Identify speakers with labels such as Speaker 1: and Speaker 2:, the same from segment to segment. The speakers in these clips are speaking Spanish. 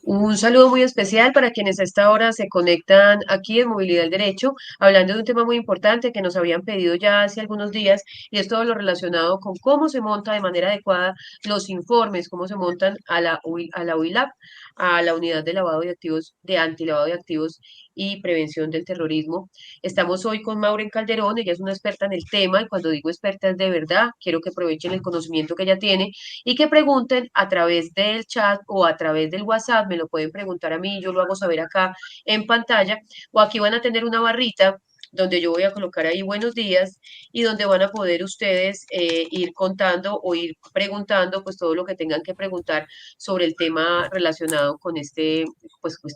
Speaker 1: Un saludo muy especial para quienes a esta hora se conectan aquí en Movilidad del Derecho, hablando de un tema muy importante que nos habían pedido ya hace algunos días, y es todo lo relacionado con cómo se monta de manera adecuada los informes, cómo se montan a la UILAP, a la Unidad de Lavado de Activos, de Antilavado de Activos y Prevención del Terrorismo. Estamos hoy con Maureen Calderón, ella es una experta en el tema, y cuando digo experta es de verdad, quiero que aprovechen el conocimiento que ella tiene y que pregunten a través del chat o a través del WhatsApp, me lo pueden preguntar a mí, yo lo hago saber acá en pantalla, o aquí van a tener una barrita donde yo voy a colocar ahí buenos días y donde van a poder ustedes ir contando o ir preguntando pues todo lo que tengan que preguntar sobre el tema relacionado con este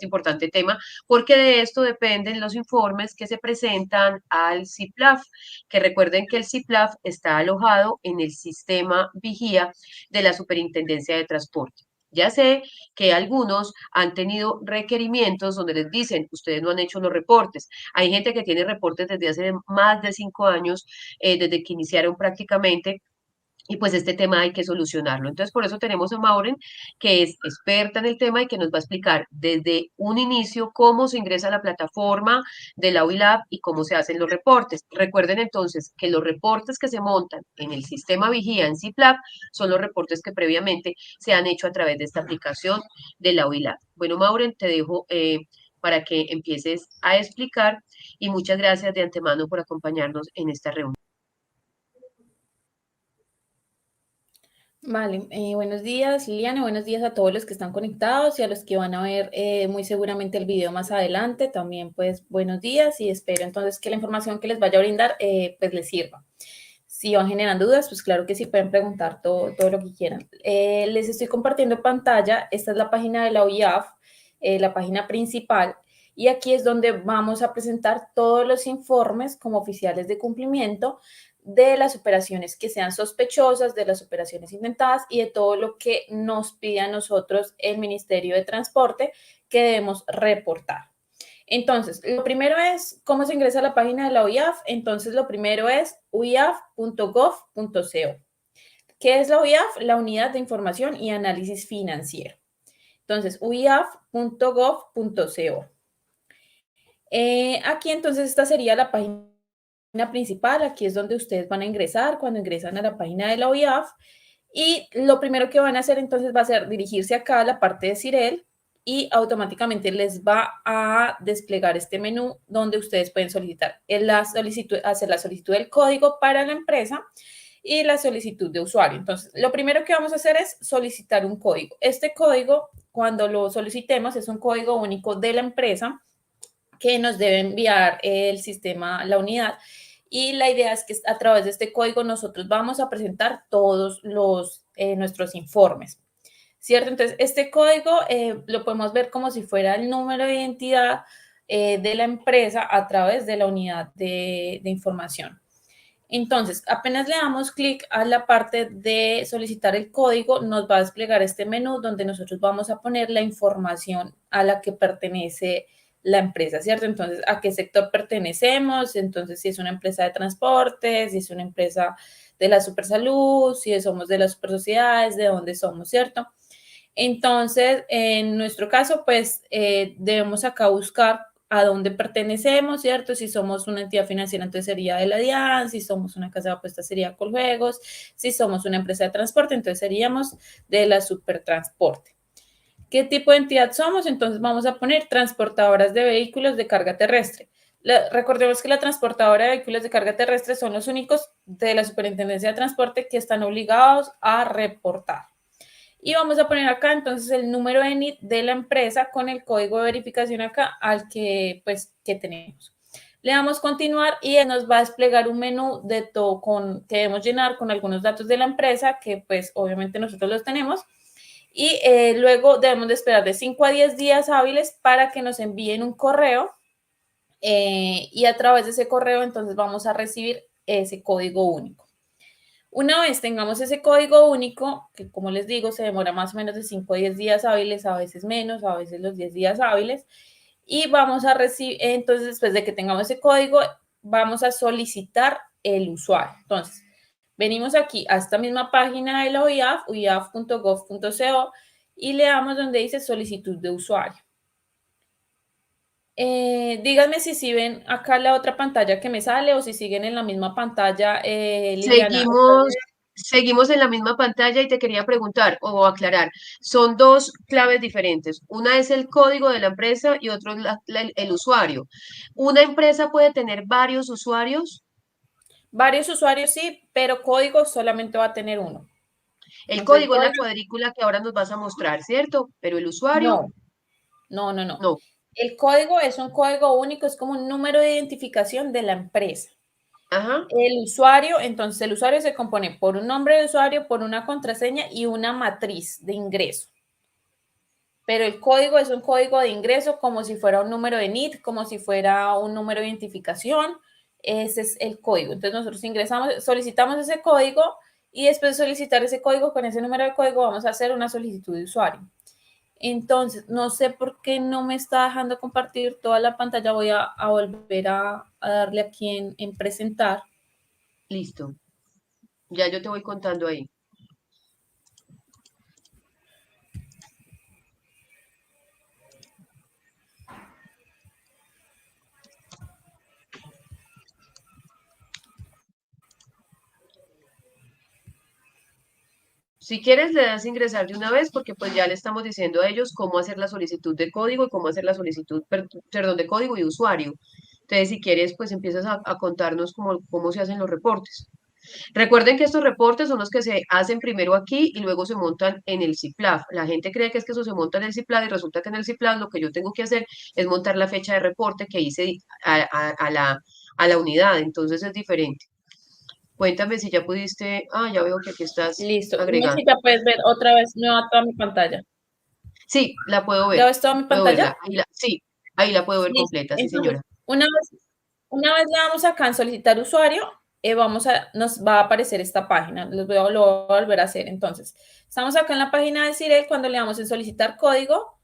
Speaker 1: importante tema, porque de esto dependen los informes que se presentan al CIPLAF, que recuerden que el CIPLAF está alojado en el sistema Vigía de la Superintendencia de Transporte. Ya sé que algunos han tenido requerimientos donde les dicen, ustedes no han hecho los reportes. Hay gente que tiene reportes desde hace más de 5 años, desde que iniciaron prácticamente, y pues este tema hay que solucionarlo. Entonces, por eso tenemos a Maureen, que es experta en el tema y que nos va a explicar desde un inicio cómo se ingresa a la plataforma de la UILAB y cómo se hacen los reportes. Recuerden entonces que los reportes que se montan en el sistema Vigía en CIPLAB son los reportes que previamente se han hecho a través de esta aplicación de la UILAB. Bueno, Maureen, te dejo para que empieces a explicar y muchas gracias de antemano por acompañarnos en esta reunión.
Speaker 2: Vale, buenos días Liliana, buenos días a todos los que están conectados y a los que van a ver muy seguramente el video más adelante. También pues buenos días y espero entonces que la información que les vaya a brindar pues les sirva. Si van generando dudas, pues claro que sí pueden preguntar todo lo que quieran. Les estoy compartiendo pantalla, esta es la página de la OIAF, la página principal, y aquí es donde vamos a presentar todos los informes como oficiales de cumplimiento de las operaciones que sean sospechosas, de las operaciones intentadas y de todo lo que nos pide a nosotros el Ministerio de Transporte que debemos reportar. Entonces, lo primero es cómo se ingresa a la página de la UIAF. Entonces, lo primero es uiaf.gov.co. ¿Qué es la UIAF? La Unidad de Información y Análisis Financiero. Entonces, uiaf.gov.co. Aquí entonces esta sería la página principal, aquí es donde ustedes van a ingresar cuando ingresan a la página de la OIAF y lo primero que van a hacer entonces va a ser dirigirse acá a la parte de Cirel y automáticamente les va a desplegar este menú donde ustedes pueden solicitar hacer la solicitud del código para la empresa y la solicitud de usuario. Entonces, lo primero que vamos a hacer es solicitar un código. Este código, cuando lo solicitemos, es un código único de la empresa que nos debe enviar el sistema, la unidad. Y la idea es que a través de este código nosotros vamos a presentar todos nuestros informes, ¿cierto? Entonces, este código lo podemos ver como si fuera el número de identidad de la empresa a través de la unidad de información. Entonces, apenas le damos clic a la parte de solicitar el código, nos va a desplegar este menú donde nosotros vamos a poner la información a la que pertenece la empresa, ¿cierto? Entonces, ¿a qué sector pertenecemos? Entonces, si es una empresa de transporte, si es una empresa de la supersalud, si somos de las supersociedades, de dónde somos, ¿cierto? Entonces, en nuestro caso, pues debemos acá buscar a dónde pertenecemos, ¿cierto? Si somos una entidad financiera, entonces sería de la DIAN, si somos una casa de apuestas sería Coljuegos, si somos una empresa de transporte, entonces seríamos de la Supertransporte. ¿Qué tipo de entidad somos? Entonces vamos a poner transportadoras de vehículos de carga terrestre. Recordemos que la transportadora de vehículos de carga terrestre son los únicos de la Superintendencia de Transporte que están obligados a reportar. Y vamos a poner acá entonces el número de NIT de la empresa con el código de verificación acá al que tenemos. Le damos continuar y nos va a desplegar un menú de todo que debemos llenar con algunos datos de la empresa que pues obviamente nosotros los tenemos. Y luego debemos de esperar de 5 a 10 días hábiles para que nos envíen un correo y a través de ese correo entonces vamos a recibir ese código único. Una vez tengamos ese código único, que como les digo, se demora más o menos de 5 a 10 días hábiles, a veces menos, a veces los 10 días hábiles, y vamos a recibir, entonces después de que tengamos ese código, vamos a solicitar el usuario. Entonces, Venimos aquí a esta misma página de la UIAF, uiaf.gov.co, y le damos donde dice solicitud de usuario. Díganme si ven acá la otra pantalla que me sale o si siguen en la misma pantalla, Liliana.
Speaker 1: Seguimos en la misma pantalla y te quería preguntar o aclarar, son dos claves diferentes. Una es el código de la empresa y otro es el usuario. ¿Una empresa puede tener varios usuarios?
Speaker 2: Varios usuarios sí, pero código solamente va a tener uno.
Speaker 1: El
Speaker 2: Entonces,
Speaker 1: código es la cuadrícula que ahora nos vas a mostrar, ¿cierto? Pero el usuario,
Speaker 2: no, no.
Speaker 1: no.
Speaker 2: El código es un código único, es como un número de identificación de la empresa.
Speaker 1: Ajá.
Speaker 2: El usuario, entonces el usuario se compone por un nombre de usuario, por una contraseña y una matriz de ingreso. Pero el código es un código de ingreso como si fuera un número de NIT, como si fuera un número de identificación. Ese es el código. Entonces nosotros ingresamos, solicitamos ese código y después de solicitar ese código con ese número de código vamos a hacer una solicitud de usuario. Entonces, no sé por qué no me está dejando compartir toda la pantalla. Voy a volver a darle aquí en presentar.
Speaker 1: Listo. Ya yo te voy contando ahí. Si quieres, le das ingresar de una vez porque pues ya le estamos diciendo a ellos cómo hacer la solicitud de código y cómo hacer la solicitud, perdón, de código y usuario. Entonces, si quieres, pues empiezas a contarnos cómo se hacen los reportes. Recuerden que estos reportes son los que se hacen primero aquí y luego se montan en el CIPLAF. La gente cree que es que eso se monta en el CIPLAF y resulta que en el CIPLAF lo que yo tengo que hacer es montar la fecha de reporte que hice a la unidad. Entonces es diferente. Cuéntame si ya pudiste. Ah, ya veo que aquí estás
Speaker 2: Listo. Dime si
Speaker 1: agregando.
Speaker 2: ya puedes ver otra vez nueva toda mi pantalla.
Speaker 1: Sí, la puedo
Speaker 2: ¿Ya
Speaker 1: ver.
Speaker 2: ves toda mi
Speaker 1: Puedo
Speaker 2: pantalla?
Speaker 1: verla. Sí, ahí la puedo ver
Speaker 2: Listo.
Speaker 1: completa, sí,
Speaker 2: Entonces,
Speaker 1: señora.
Speaker 2: una vez le damos acá en solicitar usuario, nos va a aparecer esta página. Lo voy a volver a hacer. Entonces, estamos acá en la página de Cirel. Cuando le damos en solicitar código,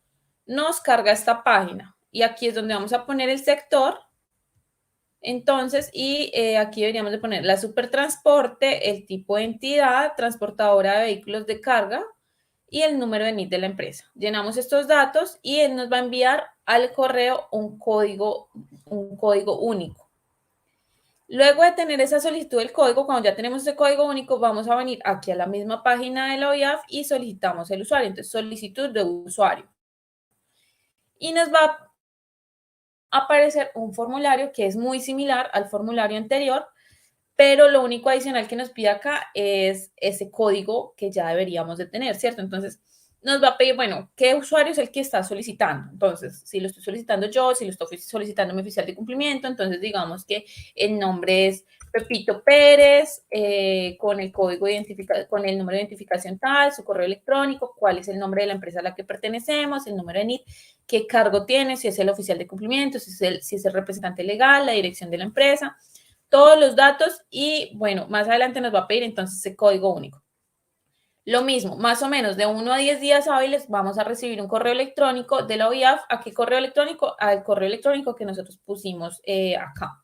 Speaker 2: nos carga esta página. Y aquí es donde vamos a poner el sector. Entonces, aquí deberíamos de poner la supertransporte, el tipo de entidad, transportadora de vehículos de carga y el número de NIT de la empresa. Llenamos estos datos y él nos va a enviar al correo un código único. Luego de tener esa solicitud del código, cuando ya tenemos ese código único, vamos a venir aquí a la misma página de la OIAF y solicitamos el usuario. Entonces, solicitud de usuario. Y nos va a aparecer un formulario que es muy similar al formulario anterior, pero lo único adicional que nos pide acá es ese código que ya deberíamos de tener, ¿cierto? Entonces, nos va a pedir, bueno, ¿qué usuario es el que está solicitando? Entonces, si lo estoy solicitando yo, si lo estoy solicitando mi oficial de cumplimiento, entonces digamos que el nombre es Pepito Pérez, con el código con el número de identificación tal, su correo electrónico, cuál es el nombre de la empresa a la que pertenecemos, el número de NIT, qué cargo tiene, si es el oficial de cumplimiento, si es el representante legal, la dirección de la empresa, todos los datos y bueno, más adelante nos va a pedir entonces ese código único. Lo mismo, más o menos de 1 a 10 días hábiles vamos a recibir un correo electrónico de la OIAF. ¿A qué correo electrónico? Al correo electrónico que nosotros pusimos acá.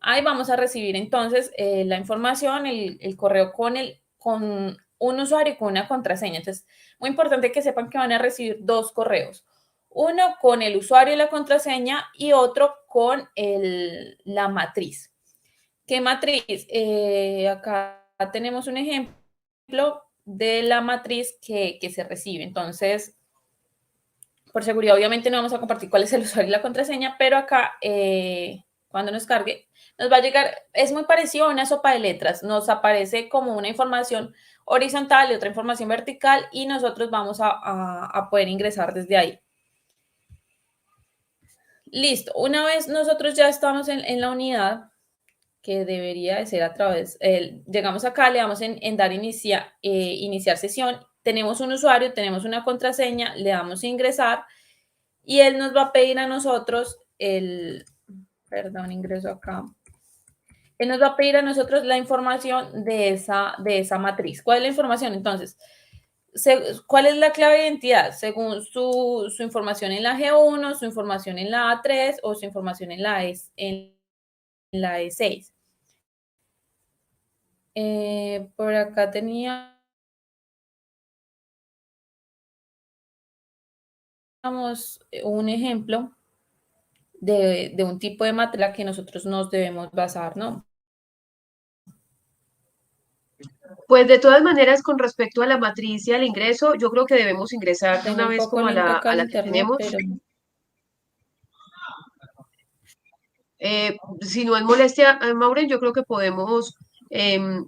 Speaker 2: Ahí vamos a recibir entonces la información, el correo con un usuario y con una contraseña. Entonces, muy importante que sepan que van a recibir dos correos. Uno con el usuario y la contraseña y otro con la matriz. ¿Qué matriz? Acá tenemos un ejemplo de la matriz que se recibe. Entonces, por seguridad, obviamente no vamos a compartir cuál es el usuario y la contraseña, pero acá, cuando nos cargue, nos va a llegar, es muy parecido a una sopa de letras. Nos aparece como una información horizontal y otra información vertical y nosotros vamos a poder ingresar desde ahí. Listo. Una vez nosotros ya estamos en la unidad, que debería de ser a través, llegamos acá, le damos en dar iniciar sesión, tenemos un usuario, tenemos una contraseña, le damos ingresar y él nos va a pedir a nosotros ingreso acá, él nos va a pedir a nosotros la información de esa matriz. ¿Cuál es la información? Entonces, ¿cuál es la clave de identidad? Según su información en la G1, su información en la A3 o su información en la E6. Por acá tenía un ejemplo de un tipo de materia que nosotros nos debemos basar, ¿no?
Speaker 1: Pues de todas maneras, con respecto a la matriz y al ingreso, yo creo que debemos ingresar de
Speaker 2: Tengo
Speaker 1: una
Speaker 2: un
Speaker 1: vez
Speaker 2: poco
Speaker 1: como a
Speaker 2: lento acá
Speaker 1: a
Speaker 2: el
Speaker 1: la que
Speaker 2: internet,
Speaker 1: tenemos.
Speaker 2: pero
Speaker 1: Si no es molestia, Maureen, yo creo que podemos em,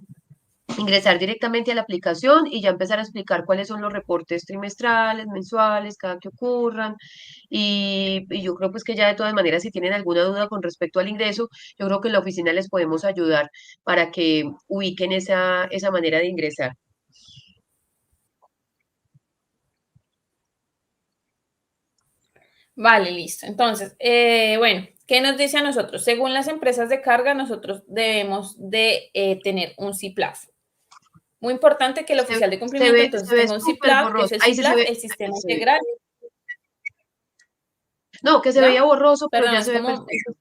Speaker 1: ingresar directamente a la aplicación y ya empezar a explicar cuáles son los reportes trimestrales, mensuales, cada que ocurran. Y yo creo pues que ya de todas maneras, si tienen alguna duda con respecto al ingreso, yo creo que en la oficina les podemos ayudar para que ubiquen esa manera de ingresar.
Speaker 2: vale, listo. Entonces, bueno, ¿qué nos dice a nosotros? Según las empresas de carga, nosotros debemos de tener un CIPLAF. Muy importante que el oficial de cumplimiento
Speaker 1: Se
Speaker 2: entonces
Speaker 1: ve
Speaker 2: tenga un
Speaker 1: súper
Speaker 2: CIPLAF, que
Speaker 1: borroso.
Speaker 2: es el
Speaker 1: Ahí sí se
Speaker 2: CIPLAF,
Speaker 1: ve,
Speaker 2: el
Speaker 1: ahí
Speaker 2: sistema
Speaker 1: se ve.
Speaker 2: integral,
Speaker 1: No, que se
Speaker 2: ¿no?
Speaker 1: veía borroso, pero
Speaker 2: Perdón,
Speaker 1: ya
Speaker 2: es
Speaker 1: se ve
Speaker 2: como,
Speaker 1: perfecto.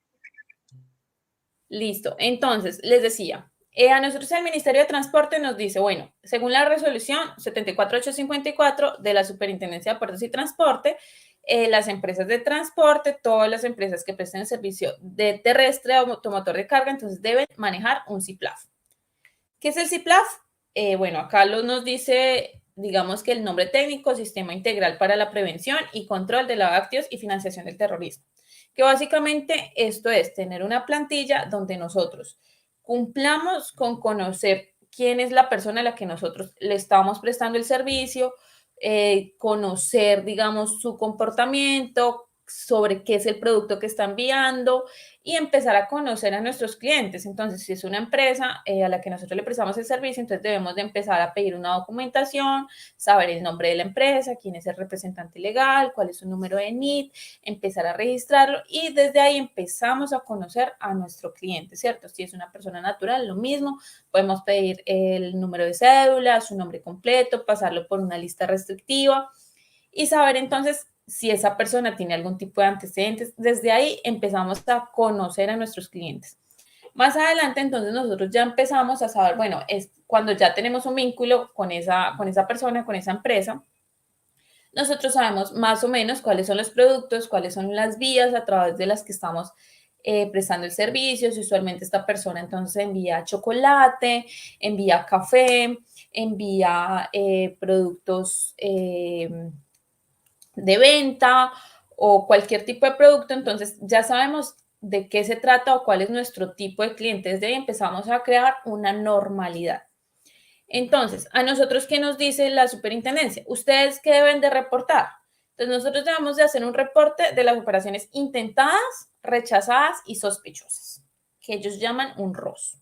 Speaker 2: listo. Entonces, les decía, a nosotros el Ministerio de Transporte nos dice, bueno, según la resolución 74854 de la Superintendencia de Puertos y Transporte, las empresas de transporte, todas las empresas que presten el servicio de terrestre o automotor de carga, entonces deben manejar un CIPLAF. ¿Qué es el CIPLAF? Bueno, acá nos dice, digamos que el nombre técnico, Sistema Integral para la Prevención y Control de Lavado de Activos y Financiación del Terrorismo. Que básicamente esto es tener una plantilla donde nosotros cumplamos con conocer quién es la persona a la que nosotros le estamos prestando el servicio, conocer, digamos, su comportamiento, sobre qué es el producto que está enviando, y empezar a conocer a nuestros clientes. Entonces, si es una empresa a la que nosotros le prestamos el servicio, entonces debemos de empezar a pedir una documentación, saber el nombre de la empresa, quién es el representante legal, cuál es su número de NIT, empezar a registrarlo y desde ahí empezamos a conocer a nuestro cliente, ¿cierto? Si es una persona natural, lo mismo, podemos pedir el número de cédula, su nombre completo, pasarlo por una lista restrictiva y saber entonces si esa persona tiene algún tipo de antecedentes. Desde ahí empezamos a conocer a nuestros clientes. Más adelante, entonces, nosotros ya empezamos a saber, bueno, es cuando ya tenemos un vínculo con esa persona, con esa empresa, nosotros sabemos más o menos cuáles son los productos, cuáles son las vías a través de las que estamos prestando el servicio. Si usualmente esta persona entonces envía chocolate, envía café, envía productos de venta o cualquier tipo de producto, entonces ya sabemos de qué se trata o cuál es nuestro tipo de cliente. Desde ahí empezamos a crear una normalidad. Entonces, a nosotros, ¿qué nos dice la superintendencia? ¿Ustedes qué deben de reportar? Entonces, nosotros debemos de hacer un reporte de las operaciones intentadas, rechazadas y sospechosas, que ellos llaman un ROS.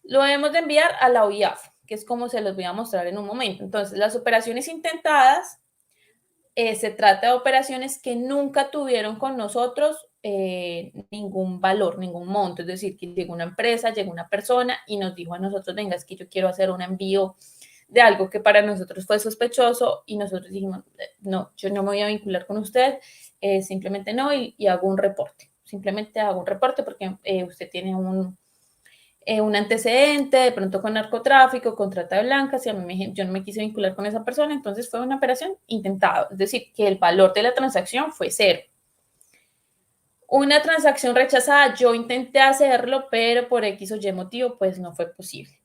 Speaker 2: Lo debemos de enviar a la OIAF, que es como se los voy a mostrar en un momento. Entonces, las operaciones intentadas se trata de operaciones que nunca tuvieron con nosotros ningún valor, ningún monto. Es decir, que llegó una empresa, llegó una persona y nos dijo a nosotros, venga, es que yo quiero hacer un envío de algo que para nosotros fue sospechoso y nosotros dijimos, no, yo no me voy a vincular con usted, simplemente no y hago un reporte. Simplemente hago un reporte porque usted tiene un antecedente, de pronto con narcotráfico, con trata de blancas, y yo no me quise vincular con esa persona, entonces fue una operación intentada, es decir, que el valor de la transacción fue cero. Una transacción rechazada, yo intenté hacerlo, pero por X o Y motivo, pues no fue posible.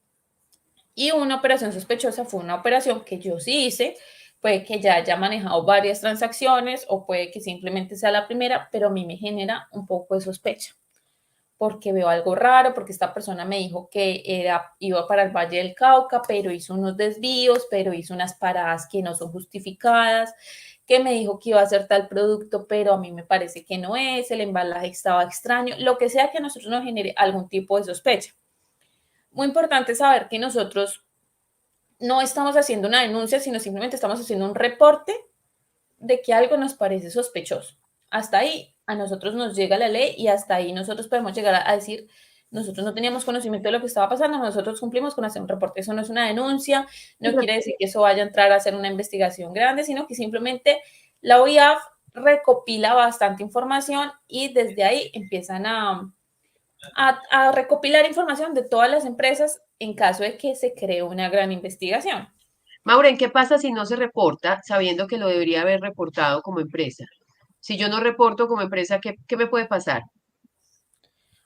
Speaker 2: Y una operación sospechosa fue una operación que yo sí hice, puede que ya haya manejado varias transacciones o puede que simplemente sea la primera, pero a mí me genera un poco de sospecha porque veo algo raro, porque esta persona me dijo que iba para el Valle del Cauca, pero hizo unos desvíos, pero hizo unas paradas que no son justificadas, que me dijo que iba a hacer tal producto, pero a mí me parece que no es, el embalaje estaba extraño, lo que sea que a nosotros nos genere algún tipo de sospecha. Muy importante saber que nosotros no estamos haciendo una denuncia, sino simplemente estamos haciendo un reporte de que algo nos parece sospechoso. Hasta ahí a nosotros nos llega la ley y hasta ahí nosotros podemos llegar a decir, nosotros no teníamos conocimiento de lo que estaba pasando, nosotros cumplimos con hacer un reporte. Eso no es una denuncia, no quiere decir que eso vaya a entrar a hacer una investigación grande, sino que simplemente la OIAF recopila bastante información y desde ahí empiezan a recopilar información de todas las empresas en caso de que se cree una gran investigación.
Speaker 1: Maureen, ¿qué pasa si no se reporta sabiendo que lo debería haber reportado como empresa? Si yo no reporto como empresa, ¿qué me puede pasar?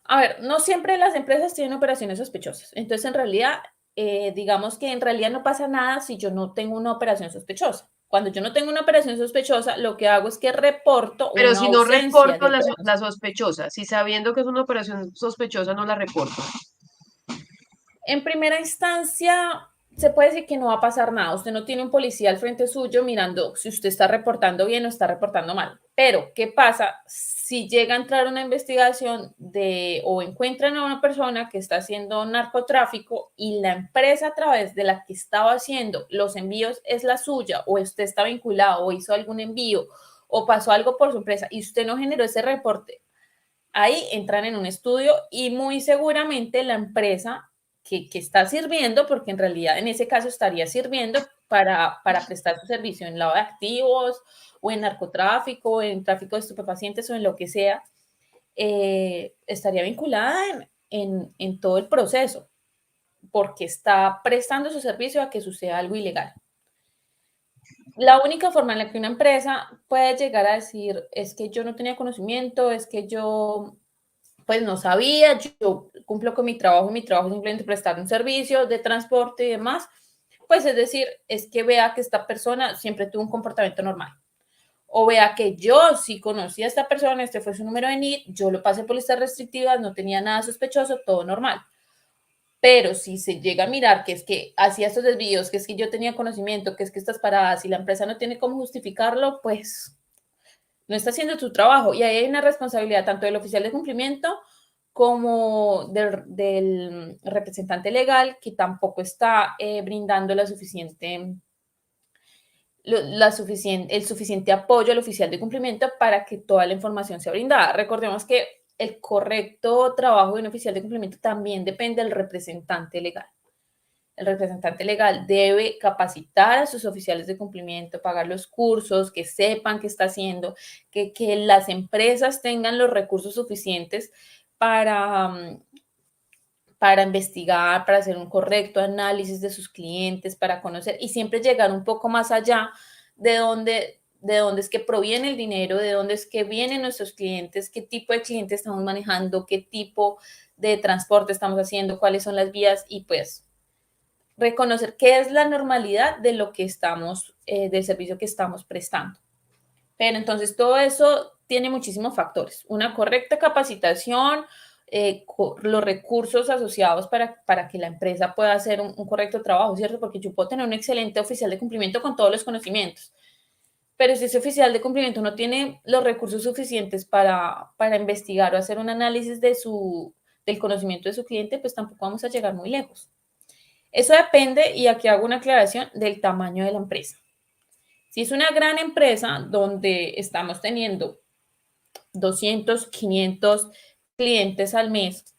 Speaker 2: A ver, no siempre las empresas tienen operaciones sospechosas. Entonces, en realidad, digamos que en realidad no pasa nada si yo no tengo una operación sospechosa. Cuando yo no tengo una operación sospechosa, lo que hago es que reporto
Speaker 1: Pero
Speaker 2: una
Speaker 1: si no
Speaker 2: ausencia
Speaker 1: reporto
Speaker 2: de operación.
Speaker 1: la sospechosa, si sabiendo que es una operación sospechosa no la reporto.
Speaker 2: En primera instancia, se puede decir que no va a pasar nada. Usted no tiene un policía al frente suyo mirando si usted está reportando bien o está reportando mal. Pero, ¿qué pasa si llega a entrar una investigación de o encuentran a una persona que está haciendo narcotráfico y la empresa a través de la que estaba haciendo los envíos es la suya o usted está vinculado o hizo algún envío o pasó algo por su empresa y usted no generó ese reporte? Ahí entran en un estudio y muy seguramente la empresa que está sirviendo, porque en realidad en ese caso estaría sirviendo para prestar su servicio en lavado de activos o en narcotráfico, o en tráfico de estupefacientes o en lo que sea, estaría vinculada en todo el proceso, porque está prestando su servicio a que suceda algo ilegal. La única forma en la que una empresa puede llegar a decir es que yo no tenía conocimiento, es que yo pues no sabía, yo cumplo con mi trabajo es simplemente prestar un servicio de transporte y demás, pues es decir, es que vea que esta persona siempre tuvo un comportamiento normal. O vea que yo sí conocí a esta persona, este fue su número de NID, yo lo pasé por listas restrictivas, no tenía nada sospechoso, todo normal. Pero si se llega a mirar que es que hacía estos desvíos, que es que yo tenía conocimiento, que es que estas paradas y la empresa no tiene cómo justificarlo, pues no está haciendo tu trabajo. Y ahí hay una responsabilidad tanto del oficial de cumplimiento como del representante legal que tampoco está brindando el suficiente apoyo al oficial de cumplimiento para que toda la información sea brindada. Recordemos que el correcto trabajo de un oficial de cumplimiento también depende del representante legal. El representante legal debe capacitar a sus oficiales de cumplimiento, pagar los cursos, que sepan qué está haciendo, que las empresas tengan los recursos suficientes para, para investigar, para hacer un correcto análisis de sus clientes, para conocer y siempre llegar un poco más allá de dónde es que proviene el dinero, de dónde es que vienen nuestros clientes, qué tipo de clientes estamos manejando, qué tipo de transporte estamos haciendo, cuáles son las vías y pues reconocer qué es la normalidad de lo que estamos, del servicio que estamos prestando. Pero entonces todo eso tiene muchísimos factores. Una correcta capacitación, los recursos asociados para que la empresa pueda hacer un correcto trabajo, ¿cierto? Porque yo puedo tener un excelente oficial de cumplimiento con todos los conocimientos, pero si ese oficial de cumplimiento no tiene los recursos suficientes para investigar o hacer un análisis del conocimiento de su cliente, pues tampoco vamos a llegar muy lejos. Eso depende, y aquí hago una aclaración, del tamaño de la empresa. Si es una gran empresa donde estamos teniendo 200, 500 clientes al mes,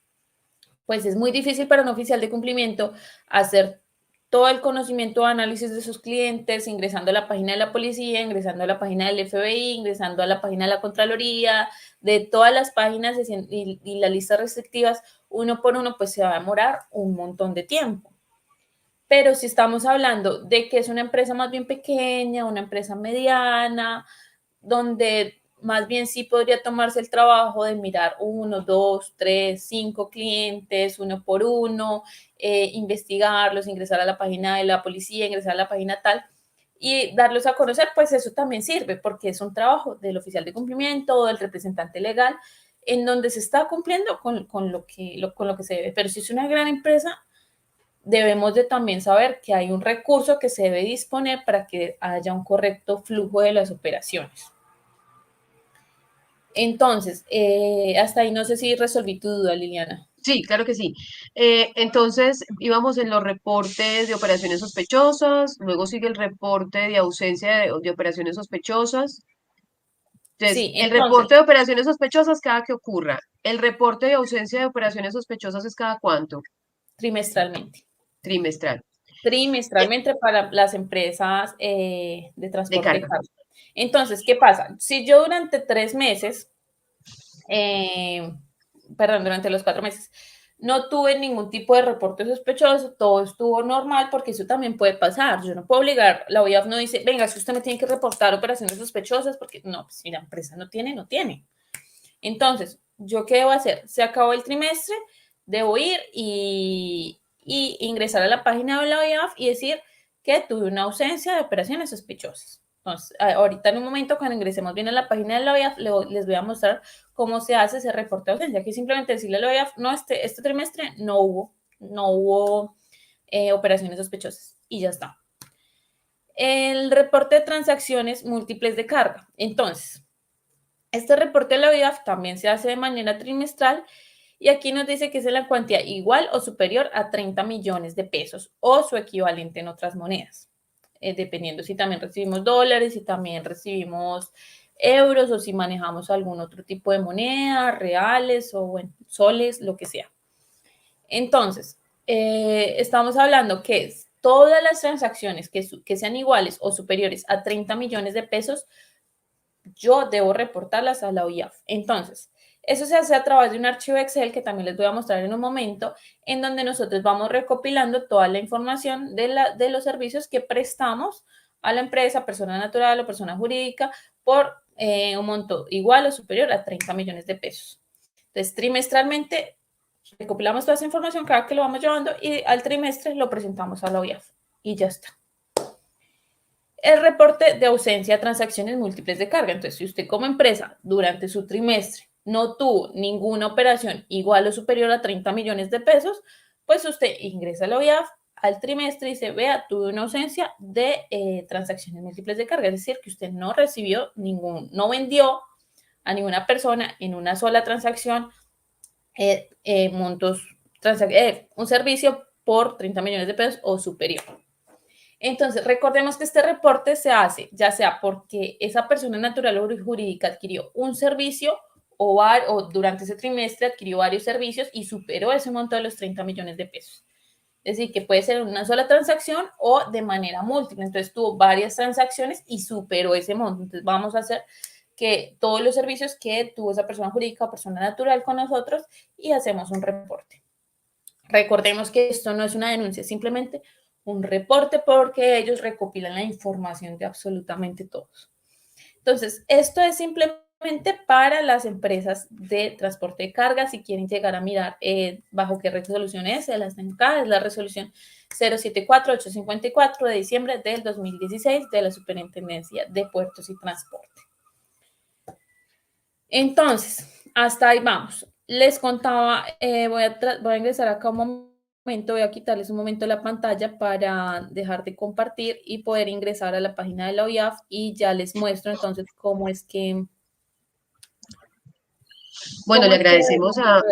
Speaker 2: pues es muy difícil para un oficial de cumplimiento hacer todo el conocimiento o análisis de sus clientes, ingresando a la página de la policía, ingresando a la página del FBI, ingresando a la página de la Contraloría, de todas las páginas y las listas restrictivas, uno por uno, pues se va a demorar un montón de tiempo. Pero si estamos hablando de que es una empresa más bien pequeña, una empresa mediana, donde más bien sí podría tomarse el trabajo de mirar 1, 2, 3, 5 clientes, uno por uno, investigarlos, ingresar a la página de la policía, ingresar a la página tal y darlos a conocer, pues eso también sirve porque es un trabajo del oficial de cumplimiento o del representante legal en donde se está cumpliendo con lo que se debe. Pero si es una gran empresa, debemos de también saber que hay un recurso que se debe disponer para que haya un correcto flujo de las operaciones. Entonces, hasta ahí no sé si resolví tu duda, Liliana.
Speaker 1: Sí, claro que sí. Entonces, íbamos en los reportes de operaciones sospechosas, luego sigue el reporte de ausencia de operaciones sospechosas. Entonces,
Speaker 2: Sí,
Speaker 1: el
Speaker 2: entonces,
Speaker 1: reporte de operaciones sospechosas cada que ocurra. El reporte de ausencia de operaciones sospechosas es cada cuánto,
Speaker 2: trimestralmente.
Speaker 1: trimestral, eh,
Speaker 2: Trimestralmente para las empresas de
Speaker 1: de
Speaker 2: transporte de
Speaker 1: carga.
Speaker 2: carga. Entonces, ¿qué pasa? Si yo durante 3 meses, eh, perdón, durante los 4 meses, no tuve ningún tipo de reporte sospechoso, todo estuvo normal, porque eso también puede pasar. Yo no puedo obligar, la OIAF no dice, venga, si usted me tiene que reportar operaciones sospechosas, porque no, pues si la empresa no tiene, no tiene. Entonces, ¿yo qué debo hacer? Se acabó el trimestre, debo ir y ingresar a la página de la OIAF y decir que tuve una ausencia de operaciones sospechosas. Entonces, ahorita en un momento, cuando ingresemos bien a la página de la OIAF, les voy a mostrar cómo se hace ese reporte de ausencia, que simplemente decirle a la OIAF, no, este trimestre no hubo operaciones sospechosas y ya está. El reporte de transacciones múltiples de carga. Entonces, este reporte de la OIAF también se hace de manera trimestral y aquí nos dice que es en la cuantía igual o superior a 30 millones de pesos o su equivalente en otras monedas, dependiendo si también recibimos dólares, si también recibimos euros o si manejamos algún otro tipo de moneda, reales o bueno, soles, lo que sea. Entonces, estamos hablando que todas las transacciones que sean iguales o superiores a 30 millones de pesos yo debo reportarlas a la OIAF. Entonces, eso se hace a través de un archivo Excel que también les voy a mostrar en un momento, en donde nosotros vamos recopilando toda la información de los servicios que prestamos a la empresa, persona natural o persona jurídica, por un monto igual o superior a 30 millones de pesos. Entonces, trimestralmente recopilamos toda esa información cada que lo vamos llevando y al trimestre lo presentamos a la OIAF y ya está. El reporte de ausencia de transacciones múltiples de carga. Entonces, si usted como empresa durante su trimestre no tuvo ninguna operación igual o superior a 30 millones de pesos, pues usted ingresa a la OIAF al trimestre y dice, vea, tuve una ausencia de transacciones múltiples de carga, es decir, que usted no recibió no vendió a ninguna persona en una sola transacción un servicio por 30 millones de pesos o superior. Entonces, recordemos que este reporte se hace ya sea porque esa persona natural o jurídica adquirió un servicio o durante ese trimestre adquirió varios servicios y superó ese monto de los 30 millones de pesos. Es decir, que puede ser una sola transacción o de manera múltiple. Entonces, tuvo varias transacciones y superó ese monto. Entonces, vamos a hacer que todos los servicios que tuvo esa persona jurídica o persona natural con nosotros y hacemos un reporte. Recordemos que esto no es una denuncia, simplemente un reporte porque ellos recopilan la información de absolutamente todos. Entonces, esto es simplemente para las empresas de transporte de carga. Si quieren llegar a mirar bajo qué resolución es, la están acá, es la resolución 074854 de diciembre del 2016 de la Superintendencia de Puertos y Transporte. Entonces, hasta ahí vamos. Les contaba, voy a ingresar acá un momento, voy a quitarles un momento la pantalla para dejar de compartir y poder ingresar a la página de la OIAF y ya les muestro entonces cómo es que,
Speaker 1: Bueno,
Speaker 2: debemos verlo.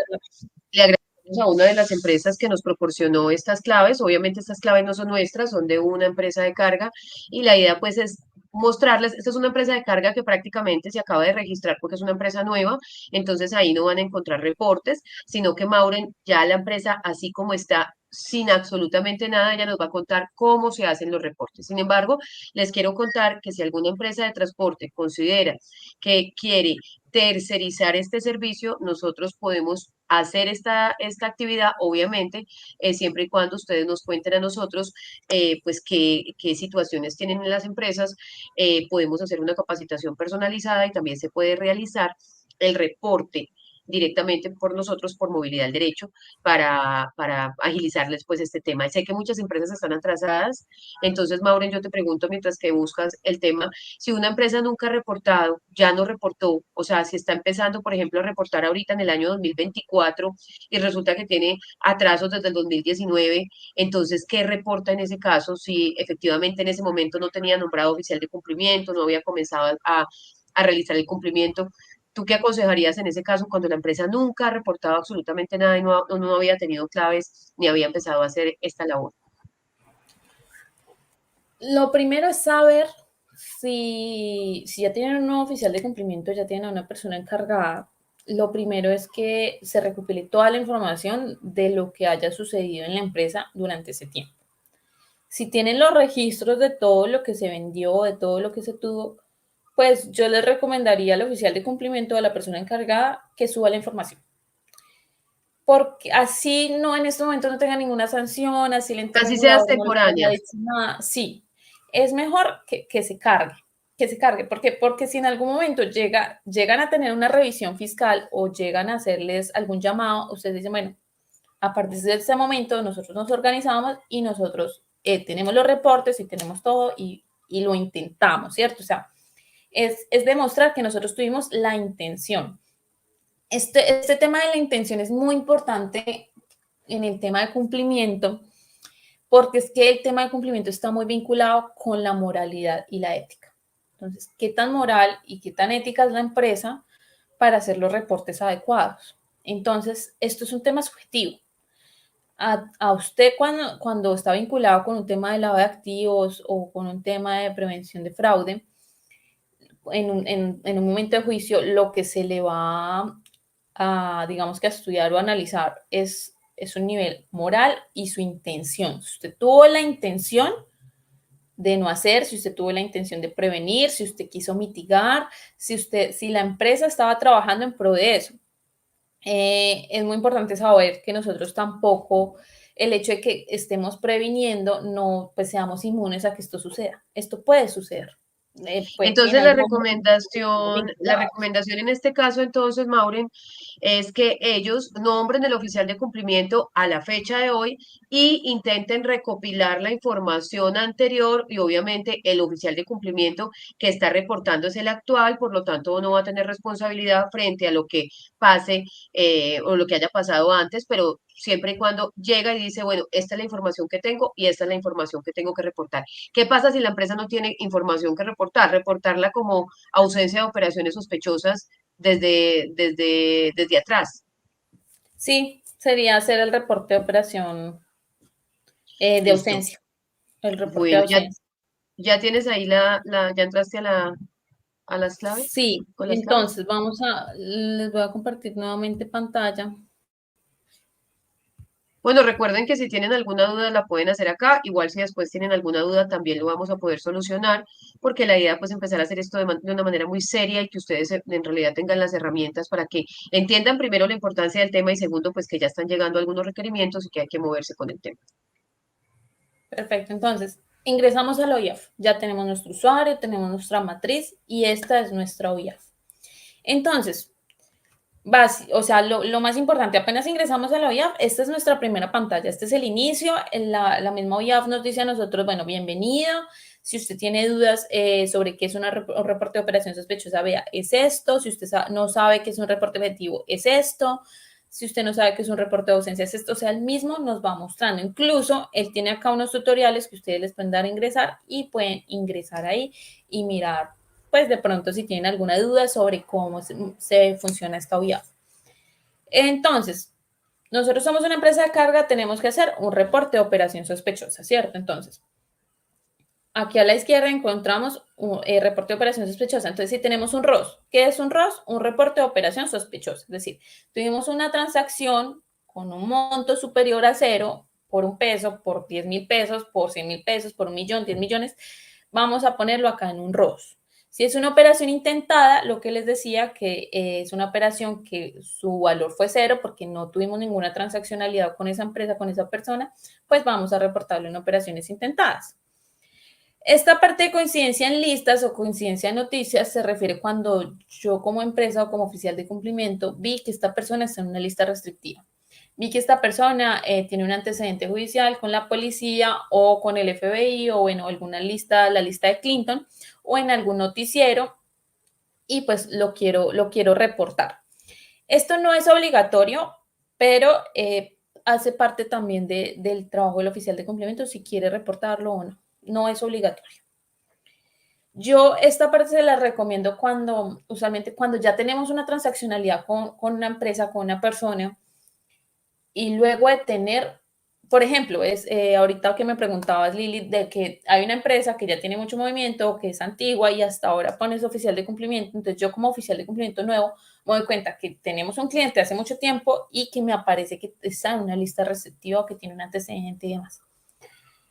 Speaker 1: le agradecemos a una de las empresas que nos proporcionó estas claves. Obviamente estas claves no son nuestras, son de una empresa de carga y la idea pues es mostrarles, esta es una empresa de carga que prácticamente se acaba de registrar porque es una empresa nueva, entonces ahí no van a encontrar reportes, sino que Mauren, ya la empresa así como está, sin absolutamente nada, ella nos va a contar cómo se hacen los reportes. Sin embargo, les quiero contar que si alguna empresa de transporte considera que quiere tercerizar este servicio, nosotros podemos hacer esta actividad, obviamente, siempre y cuando ustedes nos cuenten a nosotros, pues, qué situaciones tienen en las empresas. Podemos hacer una capacitación personalizada y también se puede realizar el reporte directamente por nosotros, por Movilidad al Derecho, para agilizarles pues este tema. Sé que muchas empresas están atrasadas, entonces, Maureen, yo te pregunto mientras que buscas el tema, si una empresa nunca ha reportado, ya no reportó, o sea, si está empezando, por ejemplo, a reportar ahorita en el año 2024 y resulta que tiene atrasos desde el 2019, entonces, ¿qué reporta en ese caso si efectivamente en ese momento no tenía nombrado oficial de cumplimiento, no había comenzado a realizar el cumplimiento? ¿Tú qué aconsejarías en ese caso cuando la empresa nunca ha reportado absolutamente nada y no había tenido claves ni había empezado a hacer esta labor?
Speaker 2: Lo primero es saber si ya tienen un nuevo oficial de cumplimiento, ya tienen a una persona encargada. Lo primero es que se recopile toda la información de lo que haya sucedido en la empresa durante ese tiempo. Si tienen los registros de todo lo que se vendió, de todo lo que se tuvo, pues yo les recomendaría al oficial de cumplimiento, a la persona encargada, que suba la información. porque así no en este momento no tenga ninguna sanción, así el ente
Speaker 1: Así sea
Speaker 2: regulador no le haya
Speaker 1: extemporánea.
Speaker 2: dicho nada, sí, es mejor que se cargue, que se cargue. ¿Por qué? Porque si en algún momento llegan a tener una revisión fiscal o llegan a hacerles algún llamado, ustedes dicen, bueno, a partir de ese momento nosotros nos organizamos y nosotros tenemos los reportes y tenemos todo y lo intentamos, ¿cierto? O sea, es demostrar que nosotros tuvimos la intención. Este tema de la intención es muy importante en el tema de cumplimiento, porque es que el tema de cumplimiento está muy vinculado con la moralidad y la ética. Entonces, ¿qué tan moral y qué tan ética es la empresa para hacer los reportes adecuados? Entonces, esto es un tema subjetivo. A usted cuando está vinculado con un tema de lavado de activos o con un tema de prevención de fraude, en un momento de juicio, lo que se le va a, digamos que a estudiar o analizar es un nivel moral y su intención. Si usted tuvo la intención de no hacer, si usted tuvo la intención de prevenir, si usted quiso mitigar, si la empresa estaba trabajando en pro de eso. Es muy importante saber que nosotros tampoco, el hecho de que estemos previniendo, no pues seamos inmunes a que esto suceda. Esto puede suceder. Puede que en
Speaker 1: Entonces
Speaker 2: algún momento estemos
Speaker 1: la
Speaker 2: vinculados.
Speaker 1: recomendación en este caso, entonces, Maureen, es que ellos nombren el oficial de cumplimiento a la fecha de hoy y intenten recopilar la información anterior y obviamente el oficial de cumplimiento que está reportando es el actual, por lo tanto no va a tener responsabilidad frente a lo que pase o lo que haya pasado antes, pero siempre y cuando llega y dice, bueno, esta es la información que tengo y esta es la información que tengo que reportar. ¿Qué pasa si la empresa no tiene información que reportar? Reportarla como ausencia de operaciones sospechosas desde atrás.
Speaker 2: Sí, sería hacer el reporte de operación de
Speaker 1: Listo.
Speaker 2: ausencia. El reporte de
Speaker 1: Bueno,
Speaker 2: ausencia.
Speaker 1: ya tienes ahí ya entraste a las claves,
Speaker 2: Sí,
Speaker 1: con las claves.
Speaker 2: entonces les voy a compartir nuevamente pantalla.
Speaker 1: Bueno, recuerden que si tienen alguna duda la pueden hacer acá. Igual si después tienen alguna duda también lo vamos a poder solucionar, porque la idea pues empezar a hacer esto de una manera muy seria y que ustedes en realidad tengan las herramientas para que entiendan primero la importancia del tema y segundo pues que ya están llegando algunos requerimientos y que hay que moverse con el tema.
Speaker 2: Perfecto, entonces ingresamos a la OIAF. Ya tenemos nuestro usuario, tenemos nuestra matriz y esta es nuestra OIAF. Entonces, o sea, lo más importante, apenas ingresamos a la OIAF, esta es nuestra primera pantalla, este es el inicio, la misma OIAF nos dice a nosotros, bueno, bienvenido, si usted tiene dudas sobre qué es un reporte de operación sospechosa, vea, es esto, si usted no sabe qué es un reporte objetivo, es esto, si usted no sabe qué es un reporte de ausencia, es esto, o sea, el mismo nos va mostrando, incluso él tiene acá unos tutoriales que ustedes les pueden dar a ingresar y pueden ingresar ahí y mirar pues de pronto si tienen alguna duda sobre cómo se funciona esta OIAF. Entonces, nosotros somos una empresa de carga, tenemos que hacer un reporte de operación sospechosa, ¿cierto? Entonces, aquí a la izquierda encontramos un reporte de operación sospechosa. Entonces, si tenemos un ROS, ¿qué es un ROS? Un reporte de operación sospechosa. Es decir, tuvimos una transacción con un monto superior a cero por un peso, por 10,000 pesos, por 100,000 pesos, por 1,000,000, 10 millones. Vamos a ponerlo acá en un ROS. Si es una operación intentada, lo que les decía que es una operación que su valor fue cero porque no tuvimos ninguna transaccionalidad con esa empresa, con esa persona, pues vamos a reportarlo en operaciones intentadas. Esta parte de coincidencia en listas o coincidencia en noticias se refiere cuando yo como empresa o como oficial de cumplimiento vi que esta persona está en una lista restrictiva. Vi que esta persona tiene un antecedente judicial con la policía o con el FBI o bueno, alguna lista, la lista de Clinton o en algún noticiero y pues lo quiero reportar. Esto no es obligatorio, pero hace parte también del trabajo del oficial de cumplimiento si quiere reportarlo o no. No es obligatorio. Yo esta parte se la recomiendo usualmente cuando ya tenemos una transaccionalidad con una empresa, con una persona, y luego de tener, por ejemplo, ahorita que me preguntabas, Lili, de que hay una empresa que ya tiene mucho movimiento, que es antigua y hasta ahora pones oficial de cumplimiento, entonces yo como oficial de cumplimiento nuevo me doy cuenta que tenemos un cliente hace mucho tiempo y que me aparece que está en una lista receptiva o que tiene un antecedente y demás.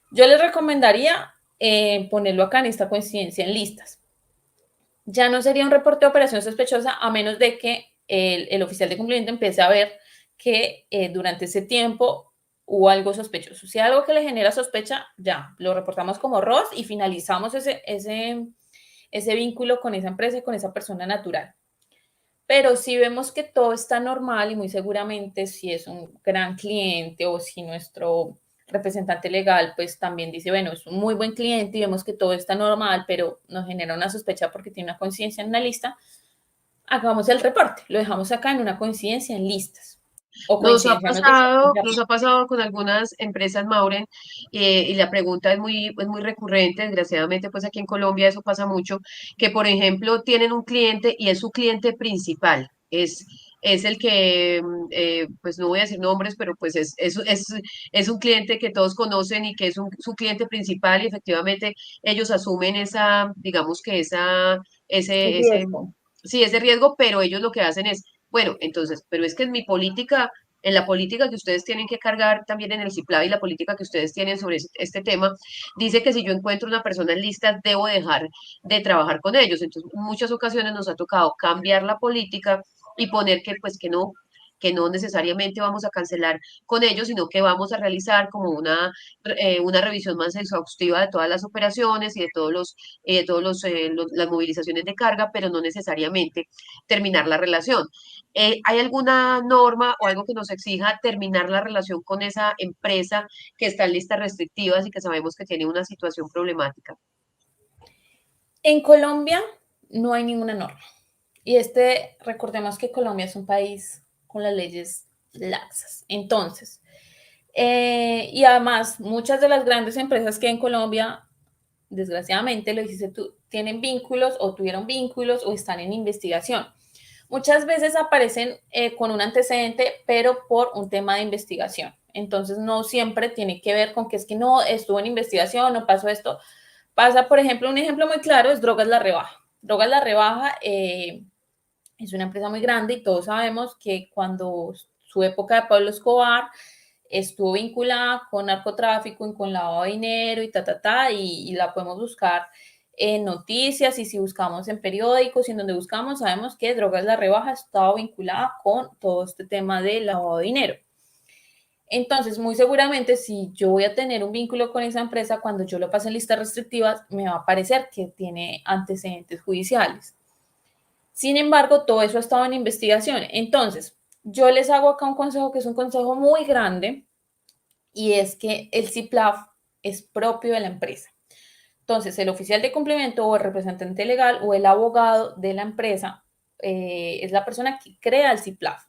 Speaker 2: Yo les recomendaría ponerlo acá en esta coincidencia en listas. Ya no sería un reporte de operación sospechosa a menos de que el oficial de cumplimiento empiece a ver que durante ese tiempo hubo algo sospechoso. Si hay algo que le genera sospecha, ya, lo reportamos como ROS y finalizamos ese vínculo con esa empresa y con esa persona natural. Pero si vemos que todo está normal y muy seguramente si es un gran cliente o si nuestro representante legal pues también dice, bueno, es un muy buen cliente y vemos que todo está normal, pero nos genera una sospecha porque tiene una coincidencia en una lista, hagamos el reporte, lo dejamos acá en una coincidencia en listas o coincidencia en noticias.
Speaker 1: Nos ha pasado con algunas empresas, Mauren, y la pregunta es muy recurrente, desgraciadamente, pues aquí en Colombia eso pasa mucho, que por ejemplo tienen un cliente y es su cliente principal, es el que, pues no voy a decir nombres, pero pues es un cliente que todos conocen y que es su cliente principal y efectivamente ellos asumen esa, digamos que
Speaker 2: El
Speaker 1: ese,
Speaker 2: riesgo.
Speaker 1: sí, ese riesgo, pero ellos lo que hacen es bueno, entonces, pero es que en mi política, en la política que ustedes tienen que cargar también en el CIPLAB y la política que ustedes tienen sobre este tema, dice que si yo encuentro una persona en lista, debo dejar de trabajar con ellos. Entonces, en muchas ocasiones nos ha tocado cambiar la política y poner que, pues, que no necesariamente vamos a cancelar con ellos, sino que vamos a realizar como una revisión más exhaustiva de todas las operaciones y de las movilizaciones de carga, pero no necesariamente terminar la relación. ¿Hay alguna norma o algo que nos exija terminar la relación con esa empresa que está en listas restrictivas y que sabemos que tiene una situación problemática?
Speaker 2: En Colombia no hay ninguna norma. Y recordemos que Colombia es un país con las leyes laxas. Entonces, y además, muchas de las grandes empresas que hay en Colombia, desgraciadamente, lo dijiste tú, tienen vínculos o tuvieron vínculos o están en investigación. Muchas veces aparecen con un antecedente, pero por un tema de investigación. Entonces, no siempre tiene que ver con que es que no estuvo en investigación, no pasó esto. Pasa, por ejemplo, un ejemplo muy claro es Drogas La Rebaja. Drogas La Rebaja es una empresa muy grande y todos sabemos que cuando su época de Pablo Escobar estuvo vinculada con narcotráfico y con lavado de dinero y la podemos buscar en noticias y si buscamos en periódicos y en donde buscamos sabemos que Drogas La Rebaja estaba vinculada con todo este tema de lavado de dinero. Entonces, muy seguramente, si yo voy a tener un vínculo con esa empresa, cuando yo lo pase en listas restrictivas, me va a parecer que tiene antecedentes judiciales. Sin embargo, todo eso ha estado en investigación. Entonces, yo les hago acá un consejo que es un consejo muy grande y es que el CIPLAF es propio de la empresa. Entonces, el oficial de cumplimiento o el representante legal o el abogado de la empresa es la persona que crea el CIPLAF.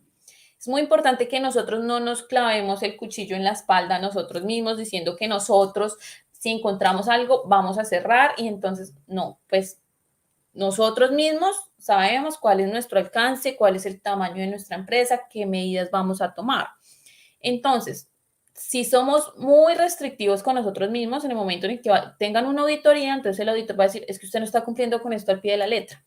Speaker 2: Es muy importante que nosotros no nos clavemos el cuchillo en la espalda nosotros mismos diciendo que nosotros, si encontramos algo, vamos a cerrar y entonces, no, pues nosotros mismos sabemos cuál es nuestro alcance, cuál es el tamaño de nuestra empresa, qué medidas vamos a tomar. Entonces, si somos muy restrictivos con nosotros mismos, en el momento en el que tengan una auditoría, entonces el auditor va a decir, es que usted no está cumpliendo con esto al pie de la letra.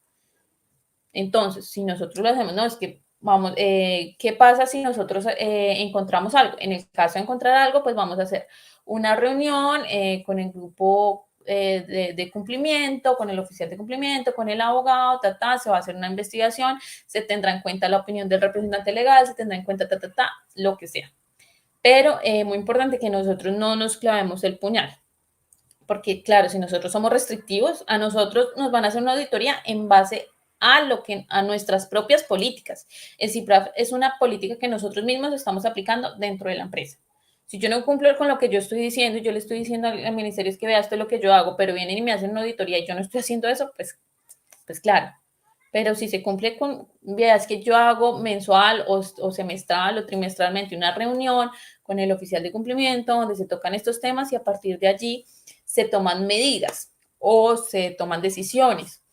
Speaker 2: Entonces, si nosotros lo hacemos, no, es que vamos, ¿qué pasa si nosotros encontramos algo? En el caso de encontrar algo, pues vamos a hacer una reunión con el grupo de cumplimiento, con el oficial de cumplimiento, con el abogado, se va a hacer una investigación, se tendrá en cuenta la opinión del representante legal, se tendrá en cuenta, lo que sea. Pero muy importante que nosotros no nos clavemos el puñal, porque claro, si nosotros somos restrictivos, a nosotros nos van a hacer una auditoría en base a nuestras propias políticas. El CIPRAF es una política que nosotros mismos estamos aplicando dentro de la empresa. Si yo no cumplo con lo que yo estoy diciendo, yo le estoy diciendo al ministerio es que vea esto es lo que yo hago, pero vienen y me hacen una auditoría y yo no estoy haciendo eso, pues claro. Pero si se cumple con, veas que yo hago mensual o semestral o trimestralmente una reunión con el oficial de cumplimiento donde se tocan estos temas y a partir de allí se toman medidas o se toman decisiones.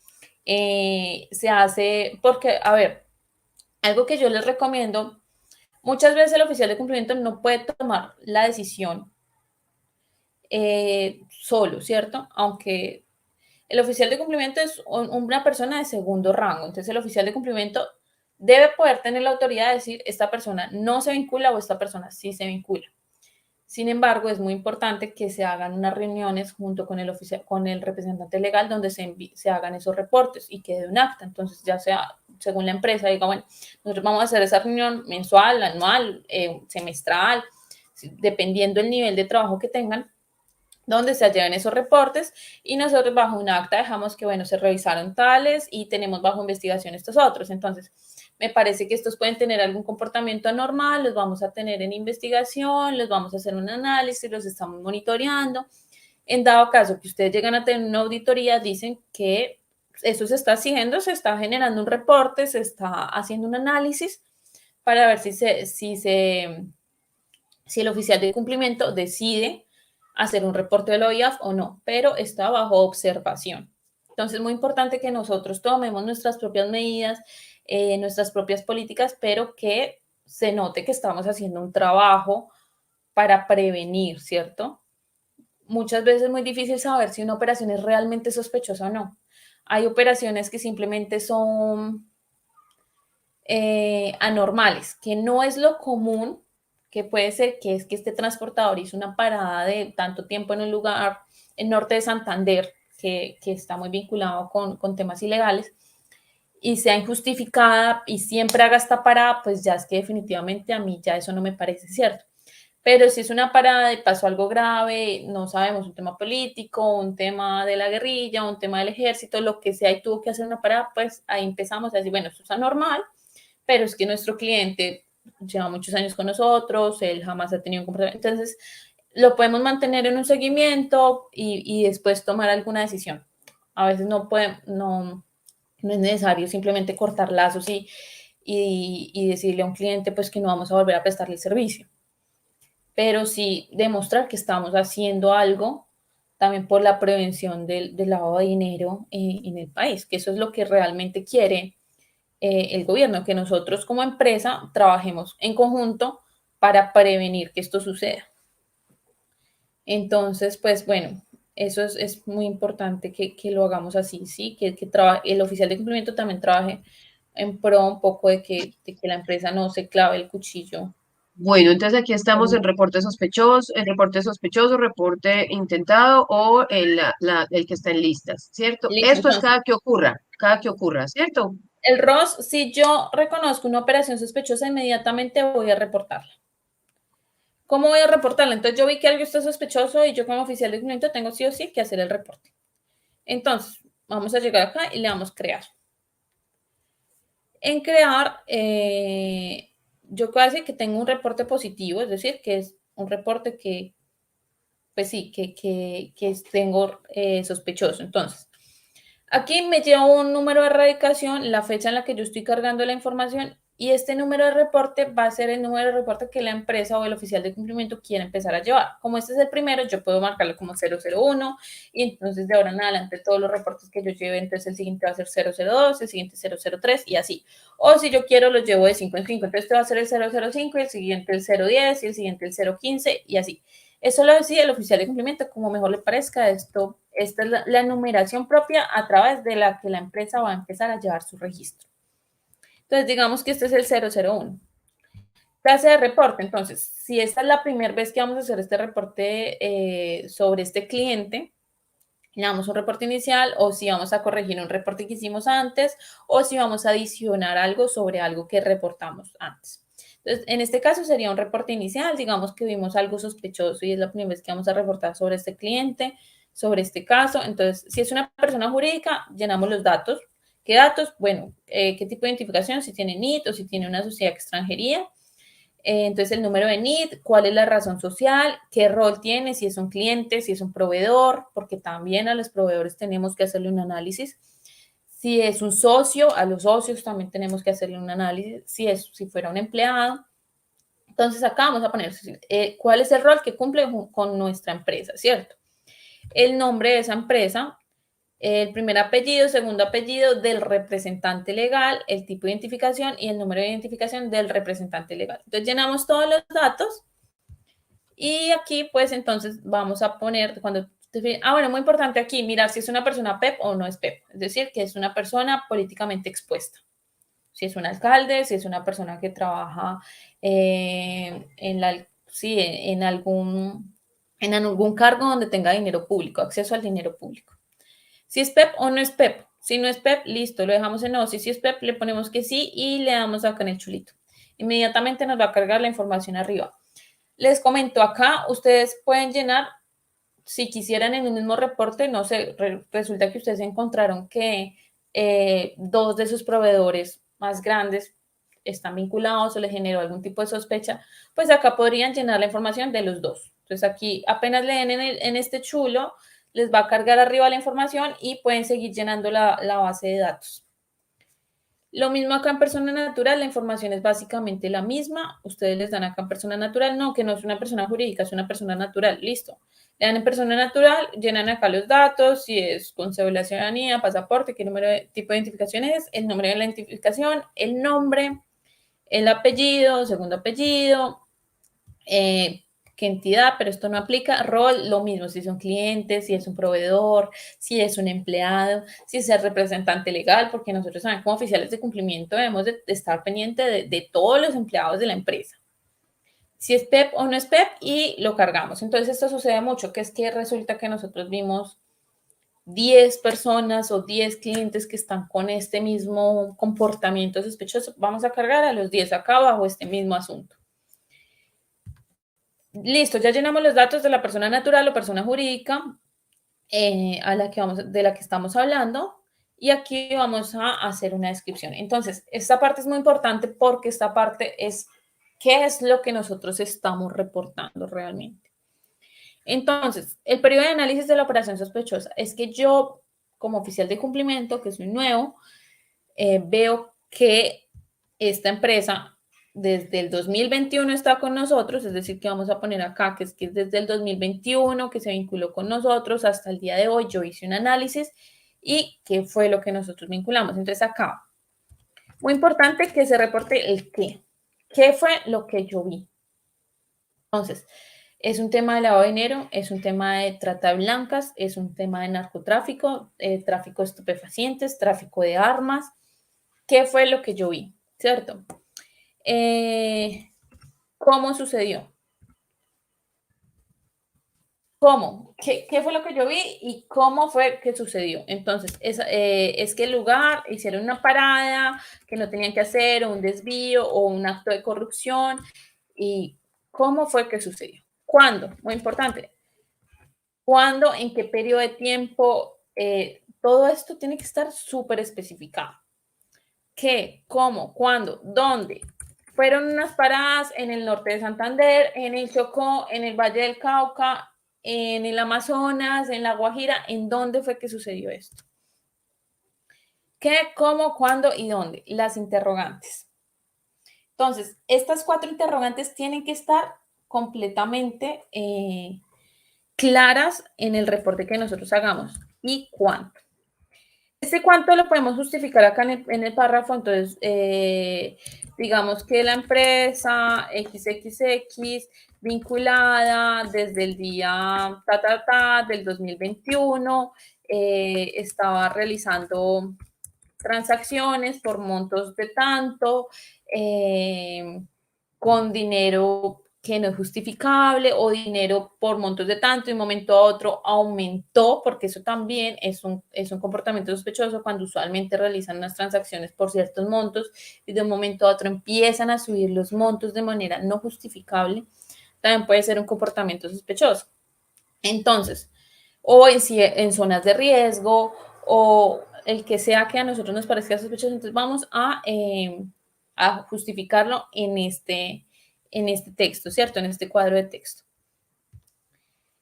Speaker 2: Se hace, porque, a ver, algo que yo les recomiendo, muchas veces el oficial de cumplimiento no puede tomar la decisión solo, ¿cierto? Aunque el oficial de cumplimiento es una persona de segundo rango, entonces el oficial de cumplimiento debe poder tener la autoridad de decir esta persona no se vincula o esta persona sí se vincula. Sin embargo, es muy importante que se hagan unas reuniones junto con con el representante legal donde se hagan esos reportes y quede un acta. Entonces, ya sea según la empresa, diga, bueno, nosotros vamos a hacer esa reunión mensual, anual, semestral, dependiendo del nivel de trabajo que tengan, donde se lleven esos reportes y nosotros bajo un acta dejamos que, bueno, se revisaron tales y tenemos bajo investigación estos otros. Entonces, me parece que estos pueden tener algún comportamiento anormal, los vamos a tener en investigación, los vamos a hacer un análisis, los estamos monitoreando. En dado caso que ustedes llegan a tener una auditoría, dicen que eso se está haciendo, se está generando un reporte, se está haciendo un análisis para ver si el oficial de cumplimiento decide hacer un reporte de la OIAF o no, pero está bajo observación. Entonces, es muy importante que nosotros tomemos nuestras propias medidas, nuestras propias políticas, pero que se note que estamos haciendo un trabajo para prevenir, ¿cierto? Muchas veces es muy difícil saber si una operación es realmente sospechosa o no. Hay operaciones que simplemente son anormales, que no es lo común, que puede ser que es que este transportador hizo una parada de tanto tiempo en un lugar en norte de Santander, que está muy vinculado con temas ilegales, y sea injustificada y siempre haga esta parada, pues ya es que definitivamente a mí ya eso no me parece cierto. Pero si es una parada y pasó algo grave, no sabemos, un tema político, un tema de la guerrilla, un tema del ejército, lo que sea, y tuvo que hacer una parada, pues ahí empezamos a decir, bueno, esto es anormal, pero es que nuestro cliente lleva muchos años con nosotros, él jamás ha tenido un comportamiento, entonces lo podemos mantener en un seguimiento y después tomar alguna decisión. A veces no es necesario simplemente cortar lazos y decirle a un cliente pues que no vamos a volver a prestarle el servicio, pero sí demostrar que estamos haciendo algo también por la prevención del lavado de dinero en el país, que eso es lo que realmente quiere el gobierno, que nosotros como empresa trabajemos en conjunto para prevenir que esto suceda. Entonces, pues bueno, eso es muy importante que lo hagamos así, ¿sí? Que el oficial de cumplimiento también trabaje en pro un poco de que la empresa no se clave el cuchillo.
Speaker 1: Bueno, entonces aquí estamos en reporte sospechoso, reporte intentado o el que está en listas, ¿cierto?
Speaker 2: Listo,
Speaker 1: Esto es
Speaker 2: entonces,
Speaker 1: cada que ocurra, ¿cierto?
Speaker 2: el ROS, si yo reconozco una operación sospechosa, inmediatamente voy a reportarla. ¿Cómo voy a reportarla? Entonces yo vi que algo está sospechoso y yo como oficial de cumplimiento tengo sí o sí que hacer el reporte. Entonces, vamos a llegar acá y le damos crear. En crear, yo casi que tengo un reporte positivo, es decir, que es un reporte que, pues sí, que tengo sospechoso. Entonces, aquí me lleva un número de erradicación, la fecha en la que yo estoy cargando la información y este número de reporte va a ser el número de reporte que la empresa o el oficial de cumplimiento quiere empezar a llevar. Como este es el primero, yo puedo marcarlo como 001 y entonces de ahora en adelante todos los reportes que yo lleve, entonces el siguiente va a ser 002, el siguiente 003 y así. O si yo quiero los llevo de 5 en 5, entonces este va a ser el 005 y el siguiente el 010 y el siguiente el 015 y así. Eso lo decide el oficial de cumplimiento, como mejor le parezca. Esta es la numeración propia a través de la que la empresa va a empezar a llevar su registro. Entonces, digamos que este es el 001. Clase de reporte. Entonces, si esta es la primera vez que vamos a hacer este reporte sobre este cliente, le damos un reporte inicial o si vamos a corregir un reporte que hicimos antes o si vamos a adicionar algo sobre algo que reportamos antes. Entonces, en este caso sería un reporte inicial, digamos que vimos algo sospechoso y es la primera vez que vamos a reportar sobre este cliente, sobre este caso. Entonces, si es una persona jurídica, llenamos los datos. ¿Qué datos? Bueno, ¿qué tipo de identificación? Si tiene NIT o si tiene una sociedad extranjería. Entonces, el número de NID, cuál es la razón social, qué rol tiene, si es un cliente, si es un proveedor, porque también a los proveedores tenemos que hacerle un análisis. Si es un socio, a los socios también tenemos que hacerle un análisis, si fuera un empleado. Entonces, acá vamos a poner cuál es el rol que cumple con nuestra empresa, ¿cierto? El nombre de esa empresa, el primer apellido, segundo apellido del representante legal, el tipo de identificación y el número de identificación del representante legal. Entonces llenamos todos los datos y aquí pues entonces vamos a poner bueno, muy importante aquí mirar si es una persona PEP o no es PEP, es decir, que es una persona políticamente expuesta. Si es un alcalde, si es una persona que trabaja sí, en algún cargo donde tenga dinero público, acceso al dinero público. Si es PEP o no es PEP. Si no es PEP, listo, lo dejamos en no. Si es PEP, le ponemos que sí y le damos acá en el chulito. Inmediatamente nos va a cargar la información arriba. Les comento acá, ustedes pueden llenar, si quisieran en un mismo reporte, no sé, resulta que ustedes encontraron que dos de sus proveedores más grandes están vinculados o les generó algún tipo de sospecha, pues acá podrían llenar la información de los dos. Entonces aquí apenas leen en este chulo, les va a cargar arriba la información y pueden seguir llenando la base de datos. Lo mismo acá en persona natural, la información es básicamente la misma. Ustedes les dan acá en persona natural, no, que no es una persona jurídica, es una persona natural, listo. Le dan en persona natural, llenan acá los datos, si es con cédula de ciudadanía, pasaporte, qué número de tipo de identificación es, el nombre de la identificación, el nombre, el apellido, segundo apellido, qué entidad, pero esto no aplica. Rol, lo mismo, si son clientes, si es un proveedor, si es un empleado, si es el representante legal, porque nosotros también como oficiales de cumplimiento debemos de estar pendiente de todos los empleados de la empresa. Si es PEP o no es PEP y lo cargamos. Entonces esto sucede mucho, que es que resulta que nosotros vimos 10 personas o 10 clientes que están con este mismo comportamiento sospechoso. Vamos a cargar a los 10 acá bajo este mismo asunto. Listo, ya llenamos los datos de la persona natural o persona jurídica de la que estamos hablando y aquí vamos a hacer una descripción. Entonces, esta parte es muy importante porque esta parte es qué es lo que nosotros estamos reportando realmente. Entonces, el periodo de análisis de la operación sospechosa es que yo, como oficial de cumplimiento, que soy nuevo, veo que esta empresa desde el 2021 está con nosotros, es decir, que vamos a poner acá que es desde el 2021 que se vinculó con nosotros hasta el día de hoy. Yo hice un análisis y qué fue lo que nosotros vinculamos. Entonces acá, muy importante que se reporte el qué. ¿Qué fue lo que yo vi? Entonces, es un tema de lavado de dinero, es un tema de trata de blancas, es un tema de narcotráfico, tráfico de estupefacientes, tráfico de armas. ¿Qué fue lo que yo vi? ¿Cierto? ¿Cómo sucedió? ¿Cómo? ¿Qué fue lo que yo vi y cómo fue que sucedió? Entonces, es que el lugar hicieron una parada que no tenían que hacer, o un desvío, o un acto de corrupción. ¿Y cómo fue que sucedió? ¿Cuándo? Muy importante. ¿Cuándo? ¿En qué periodo de tiempo? Todo esto tiene que estar súper especificado. ¿Qué? ¿Cómo? ¿Cuándo? ¿Dónde? Fueron unas paradas en el norte de Santander, en el Chocó, en el Valle del Cauca, en el Amazonas, en la Guajira. ¿En dónde fue que sucedió esto? ¿Qué, cómo, cuándo y dónde? Las interrogantes. Entonces, estas 4 interrogantes tienen que estar completamente claras en el reporte que nosotros hagamos. ¿Y cuánto? Este cuánto lo podemos justificar acá en el párrafo, entonces digamos que la empresa XXX vinculada desde el día del 2021 estaba realizando transacciones por montos de tanto, con dinero que no es justificable o dinero por montos de tanto y un momento a otro aumentó, porque eso también es un comportamiento sospechoso cuando usualmente realizan unas transacciones por ciertos montos y de un momento a otro empiezan a subir los montos de manera no justificable, también puede ser un comportamiento sospechoso. Entonces, o en zonas de riesgo o el que sea que a nosotros nos parezca sospechoso, entonces vamos a justificarlo en este texto, ¿cierto? En este cuadro de texto.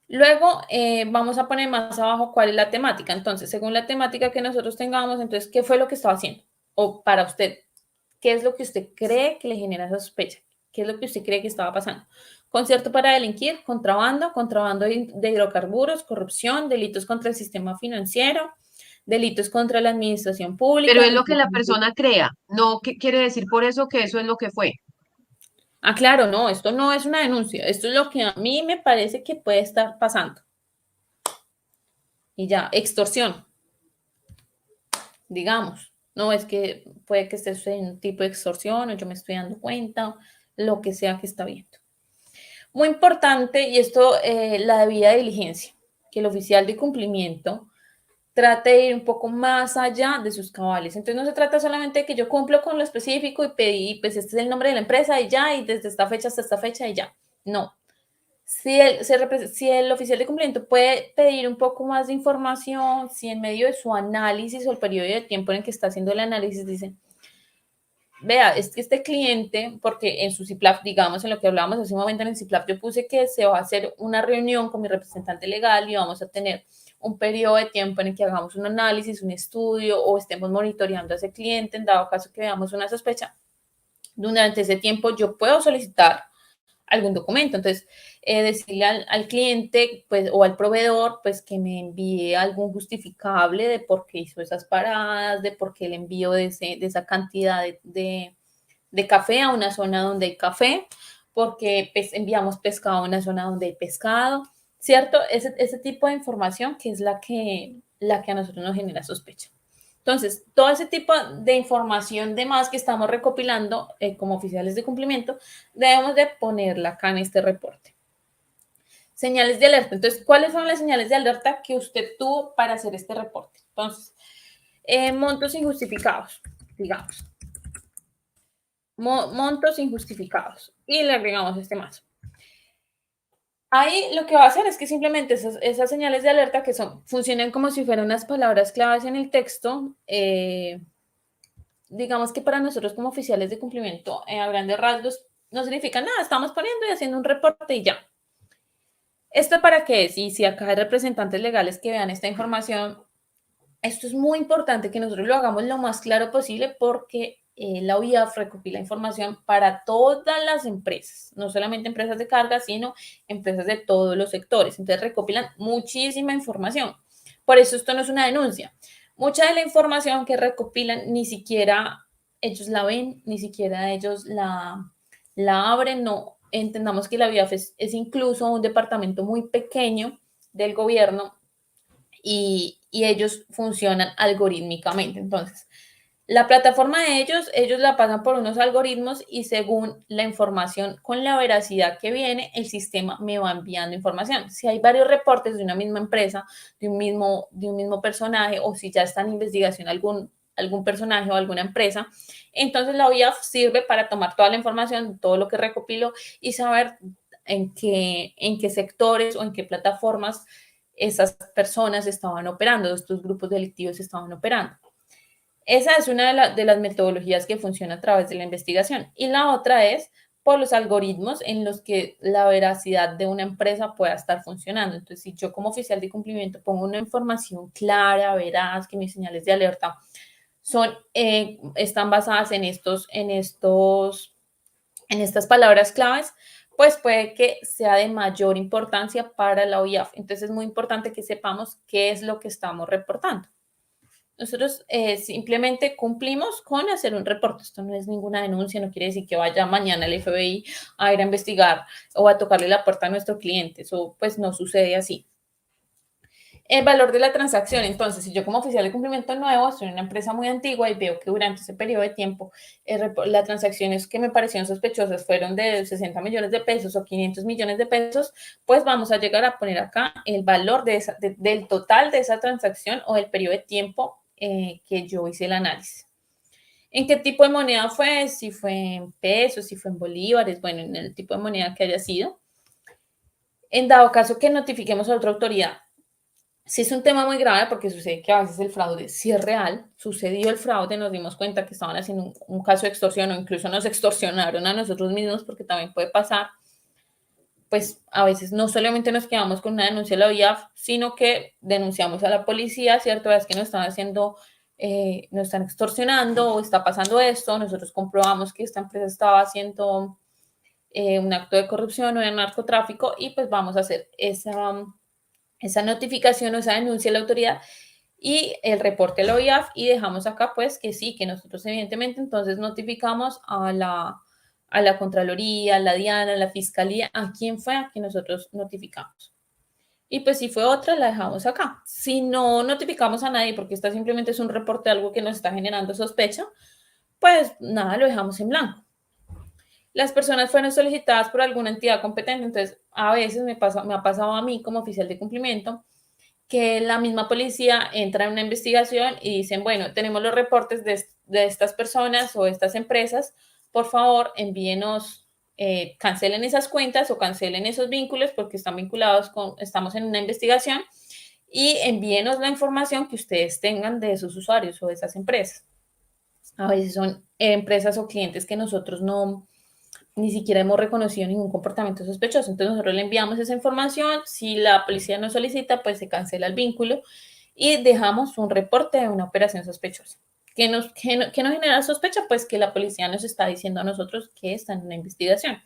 Speaker 2: Luego vamos a poner más abajo cuál es la temática. Entonces, según la temática que nosotros tengamos, entonces, ¿qué fue lo que estaba haciendo? O para usted, ¿qué es lo que usted cree que le genera esa sospecha? ¿Qué es lo que usted cree que estaba pasando? Concierto para delinquir, contrabando de hidrocarburos, corrupción, delitos contra el sistema financiero, delitos contra la administración
Speaker 1: Pero
Speaker 2: pública.
Speaker 1: es lo que la persona crea, no quiere decir por eso que eso es lo que fue.
Speaker 2: Ah, claro, no, esto no es una denuncia, esto es lo que a mí me parece que puede estar pasando. Y ya, extorsión, digamos. No es que puede que esté sucediendo un tipo de extorsión o yo me estoy dando cuenta, lo que sea que está viendo. Muy importante, y esto, la debida diligencia, que el oficial de cumplimiento trate de ir un poco más allá de sus cabales. Entonces no se trata solamente de que yo cumplo con lo específico y pedí, pues este es el nombre de la empresa y ya, y desde esta fecha hasta esta fecha y ya. No. Si el oficial de cumplimiento puede pedir un poco más de información, si en medio de su análisis o el periodo de tiempo en el que está haciendo el análisis dice, vea, es que este cliente, porque en su CIPLAF, digamos, en lo que hablábamos hace un momento en el CIPLAF, yo puse que se va a hacer una reunión con mi representante legal y vamos a tener un periodo de tiempo en el que hagamos un análisis, un estudio o estemos monitoreando a ese cliente en dado caso que veamos una sospecha. Durante ese tiempo yo puedo solicitar algún documento. Entonces, decirle al cliente pues, o al proveedor pues, que me envíe algún justificable de por qué hizo esas paradas, de por qué el envío de esa cantidad de café a una zona donde hay café, porque pues, enviamos pescado a una zona donde hay pescado, ¿cierto? Ese tipo de información que es la que a nosotros nos genera sospecha. Entonces, todo ese tipo de información de más que estamos recopilando como oficiales de cumplimiento, debemos de ponerla acá en este reporte. Señales de alerta. Entonces, ¿cuáles son las señales de alerta que usted tuvo para hacer este reporte? Entonces, montos injustificados, digamos. Montos injustificados. Y le agregamos este más. Ahí lo que va a hacer es que simplemente esas señales de alerta que funcionan como si fueran unas palabras claves en el texto, digamos que para nosotros como oficiales de cumplimiento, a grandes rasgos, no significa nada, estamos poniendo y haciendo un reporte y ya. ¿Esto para qué es? Y si acá hay representantes legales que vean esta información, esto es muy importante que nosotros lo hagamos lo más claro posible porque la OIAF recopila información para todas las empresas, no solamente empresas de carga, sino empresas de todos los sectores. Entonces recopilan muchísima información. Por eso esto no es una denuncia. Mucha de la información que recopilan ni siquiera ellos la ven, ni siquiera ellos la abren. No entendamos que la OIAF es incluso un departamento muy pequeño del gobierno y ellos funcionan algorítmicamente. Entonces, la plataforma de ellos la pasan por unos algoritmos y según la información con la veracidad que viene, el sistema me va enviando información. Si hay varios reportes de una misma empresa, de un mismo personaje, o si ya está en investigación algún personaje o alguna empresa, entonces la OIAF sirve para tomar toda la información, todo lo que recopilo y saber en qué sectores o en qué plataformas esas personas estaban operando, estos grupos delictivos estaban operando. Esa es una de las metodologías que funciona a través de la investigación. Y la otra es por los algoritmos en los que la veracidad de una empresa pueda estar funcionando. Entonces, si yo como oficial de cumplimiento pongo una información clara, veraz, que mis señales de alerta están basadas en estas palabras claves, pues puede que sea de mayor importancia para la OIAF. Entonces es muy importante que sepamos qué es lo que estamos reportando. Nosotros simplemente cumplimos con hacer un reporte. Esto no es ninguna denuncia, no quiere decir que vaya mañana el FBI a ir a investigar o a tocarle la puerta a nuestro cliente. Eso pues no sucede así. El valor de la transacción. Entonces, si yo como oficial de cumplimiento nuevo estoy en una empresa muy antigua y veo que durante ese periodo de tiempo las transacciones que me parecieron sospechosas fueron de 60 millones de pesos o 500 millones de pesos, pues vamos a llegar a poner acá el valor del total de esa transacción o del periodo de tiempo que yo hice el análisis. ¿En qué tipo de moneda fue? Si fue en pesos, si fue en bolívares, bueno, en el tipo de moneda que haya sido. En dado caso que notifiquemos a otra autoridad, sí es un tema muy grave porque sucede que a veces el fraude sí es real, sucedió el fraude, nos dimos cuenta que estaban haciendo un caso de extorsión o incluso nos extorsionaron a nosotros mismos porque también puede pasar, pues a veces no solamente nos quedamos con una denuncia a la OIAF, sino que denunciamos a la policía, ¿cierto? Es que nos están haciendo, nos están extorsionando o está pasando esto, nosotros comprobamos que esta empresa estaba haciendo un acto de corrupción o de narcotráfico y pues vamos a hacer esa notificación o esa denuncia a la autoridad y el reporte a la OIAF y dejamos acá pues que sí, que nosotros evidentemente entonces notificamos a la Contraloría, a la DIAN, a la Fiscalía, a quién fue a quien nosotros notificamos. Y pues si fue otra, la dejamos acá. Si no notificamos a nadie porque esta simplemente es un reporte de algo que nos está generando sospecha, pues nada, lo dejamos en blanco. las personas fueron solicitadas por alguna entidad competente. Entonces, a veces me ha pasado a mí como oficial de cumplimiento que la misma policía entra en una investigación y dicen, bueno, tenemos los reportes de estas personas o estas empresas, por favor, envíenos, cancelen esas cuentas o cancelen esos vínculos porque están vinculados estamos en una investigación y envíenos la información que ustedes tengan de esos usuarios o de esas empresas. A veces son empresas o clientes que nosotros no, ni siquiera hemos reconocido ningún comportamiento sospechoso. Entonces nosotros le enviamos esa información, si la policía nos solicita, pues se cancela el vínculo y dejamos un reporte de una operación sospechosa. ¿Qué nos genera sospecha? Pues que la policía nos está diciendo a nosotros que está en una investigación.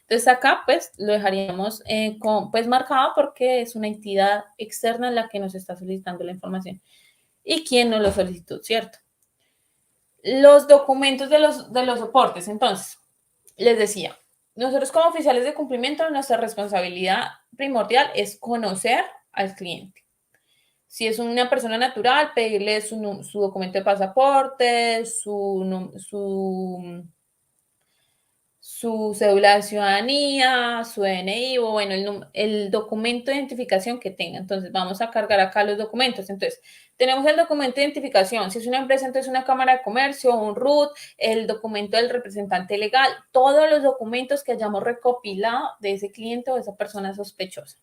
Speaker 2: Entonces acá pues lo dejaríamos pues marcado porque es una entidad externa la que nos está solicitando la información. ¿Y quién nos lo solicitó, cierto? Los documentos de los soportes. Entonces, les decía, nosotros como oficiales de cumplimiento, nuestra responsabilidad primordial es conocer al cliente. Si es una persona natural, pedirle su documento de pasaporte, su cédula de ciudadanía, su DNI o bueno, el documento de identificación que tenga. Entonces, vamos a cargar acá los documentos. Entonces, tenemos el documento de identificación. Si es una empresa, entonces una cámara de comercio, un RUT, el documento del representante legal, todos los documentos que hayamos recopilado de ese cliente o de esa persona sospechosa.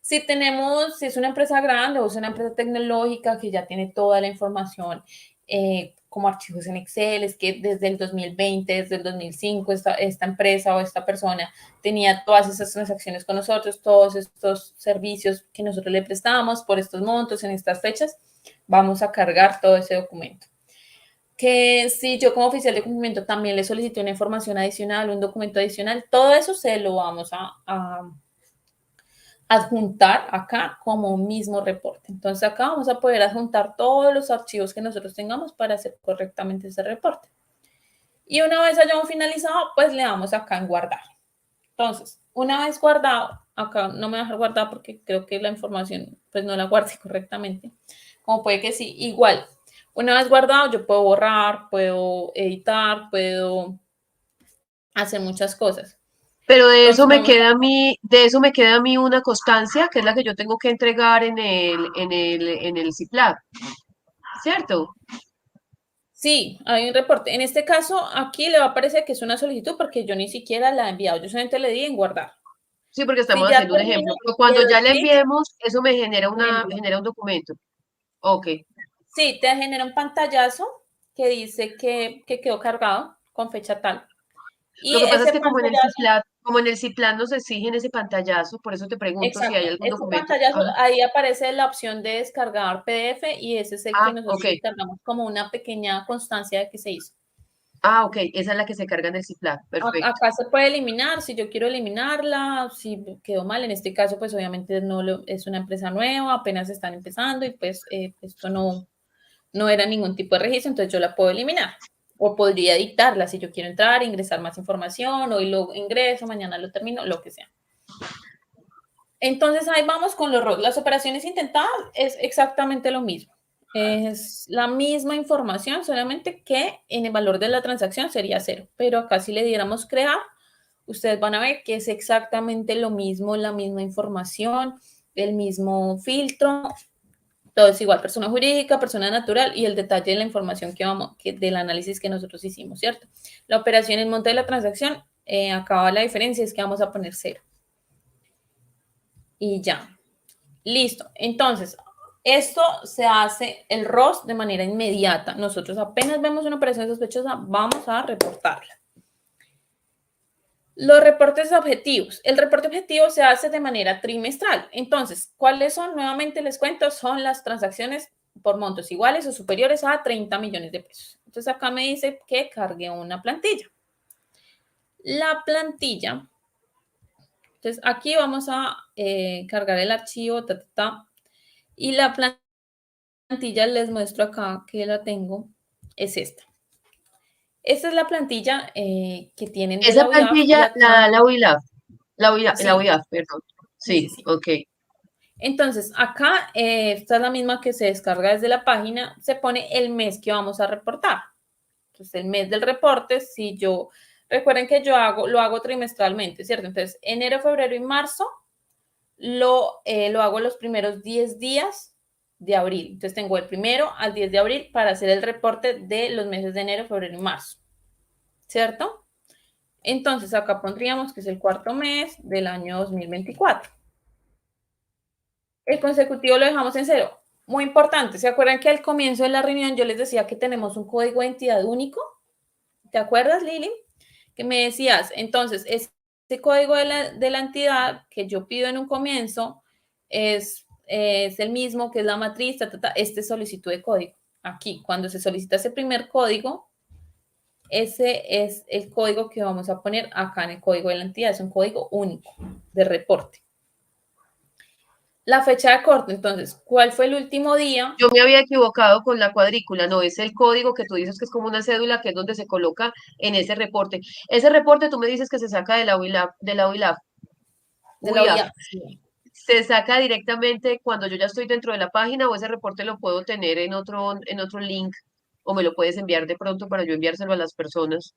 Speaker 2: Si es una empresa grande o es una empresa tecnológica que ya tiene toda la información como archivos en Excel, es que desde el 2020, desde el 2005, esta empresa o esta persona tenía todas esas transacciones con nosotros, todos estos servicios que nosotros le prestamos por estos montos en estas fechas, vamos a cargar todo ese documento. Que si yo como oficial de cumplimiento también le solicité una información adicional, un documento adicional, todo eso se lo vamos a adjuntar acá como un mismo reporte. Entonces acá vamos a poder adjuntar todos los archivos que nosotros tengamos para hacer correctamente ese reporte. Y una vez hayamos finalizado, pues le damos acá en guardar. Entonces, una vez guardado, acá no me voy a dejar guardar porque creo que la información pues no la guardé correctamente. Como puede que sí, igual. Una vez guardado, yo puedo borrar, puedo editar, puedo hacer muchas cosas.
Speaker 1: Pero
Speaker 2: Entonces, vamos
Speaker 1: de eso me queda a mí una constancia, que es la que yo tengo que entregar en el CIPLAC, ¿cierto?
Speaker 2: Sí, hay un reporte. En este caso, aquí le va a aparecer que es una solicitud porque yo ni siquiera la he enviado. Yo solamente le di en guardar.
Speaker 1: Sí, porque
Speaker 2: Si
Speaker 1: estamos
Speaker 2: ya
Speaker 1: haciendo un
Speaker 2: termino,
Speaker 1: ejemplo. Pero
Speaker 2: le
Speaker 1: cuando
Speaker 2: doy
Speaker 1: ya le
Speaker 2: clic,
Speaker 1: enviemos, eso me
Speaker 2: me envía.
Speaker 1: genera un documento. Ok.
Speaker 2: Sí, te genera un pantallazo que dice que quedó cargado con fecha tal.
Speaker 1: Lo
Speaker 2: Y
Speaker 1: que pasa es
Speaker 2: ese
Speaker 1: que
Speaker 2: pantallazo,
Speaker 1: Como en el CIPLAN nos exigen ese pantallazo, por eso te pregunto si hay
Speaker 2: exacto,
Speaker 1: algún
Speaker 2: ese
Speaker 1: documento.
Speaker 2: pantallazo,
Speaker 1: Ajá.
Speaker 2: ahí aparece la opción de descargar PDF y ese es el que
Speaker 1: Ah,
Speaker 2: nosotros
Speaker 1: ok.
Speaker 2: descargamos como una pequeña constancia de que se hizo.
Speaker 1: Ah, ok. Esa es la que se carga en el CIPLAN. Perfecto.
Speaker 2: Acá se puede eliminar si yo quiero eliminarla, si quedó mal. En este caso, pues obviamente es una empresa nueva, apenas están empezando y pues esto no era ningún tipo de registro, entonces yo la puedo eliminar. O podría dictarla si yo quiero entrar, ingresar más información, hoy lo ingreso, mañana lo termino, lo que sea. Entonces ahí vamos con los ROT. Las operaciones intentadas es exactamente lo mismo. Es la misma información, solamente que en el valor de la transacción sería cero. Pero acá si le diéramos crear, ustedes van a ver que es exactamente lo mismo, la misma información, el mismo filtro, todo es igual, persona jurídica, persona natural y el detalle de la información del análisis que nosotros hicimos, ¿cierto? La operación en monte de la transacción, acá la diferencia es que vamos a poner cero. Y ya, listo. Entonces, esto se hace el ROS de manera inmediata. Nosotros apenas vemos una operación sospechosa, vamos a reportarla. Los reportes objetivos. El reporte objetivo se hace de manera trimestral. Entonces, ¿cuáles son? Nuevamente les cuento, son las transacciones por montos iguales o superiores a 30 millones de pesos. Entonces, acá me dice que cargue una plantilla. La plantilla, entonces aquí vamos a cargar el archivo, y la plantilla les muestro acá que la tengo, es esta. Esta es la plantilla que tienen de
Speaker 1: Esa
Speaker 2: la UIAF y
Speaker 1: plantilla la
Speaker 2: acá,
Speaker 1: da la UILAF. La
Speaker 2: sí,
Speaker 1: UIAF, perdón.
Speaker 2: sí, sí,
Speaker 1: Sí,
Speaker 2: sí.
Speaker 1: ok.
Speaker 2: Entonces, acá, esta es la misma que se descarga desde la página, se pone el mes que vamos a reportar. Entonces, el mes del reporte, si yo Recuerden que lo hago trimestralmente, ¿cierto? Entonces, enero, febrero y marzo lo hago los primeros 10 días de abril. Entonces, tengo el 1 al 10 de abril para hacer el reporte de los meses de enero, febrero y marzo, ¿cierto? Entonces, acá pondríamos que es el cuarto mes del año 2024. El consecutivo lo dejamos en 0. Muy importante, ¿se acuerdan que al comienzo de la reunión yo les decía que tenemos un código de entidad único? ¿Te acuerdas, Lili? Que me decías, entonces, este código de la entidad que yo pido en un comienzo es el mismo que es la matriz, este es solicitud de código. Aquí, cuando se solicita ese primer código, ese es el código que vamos a poner acá en el código de la entidad. Es un código único de reporte. La fecha de corte, entonces, ¿cuál fue el último día?
Speaker 1: Yo me había equivocado con la cuadrícula, no, es el código que tú dices que es como una cédula, que es donde se coloca en ese reporte. Ese reporte tú me dices que se saca de la
Speaker 2: De la
Speaker 1: UIAF.
Speaker 2: OIA. Sí.
Speaker 1: ¿Se saca directamente cuando yo ya estoy dentro de la página o ese reporte lo puedo tener en otro link o me lo puedes enviar de pronto para yo enviárselo a las personas?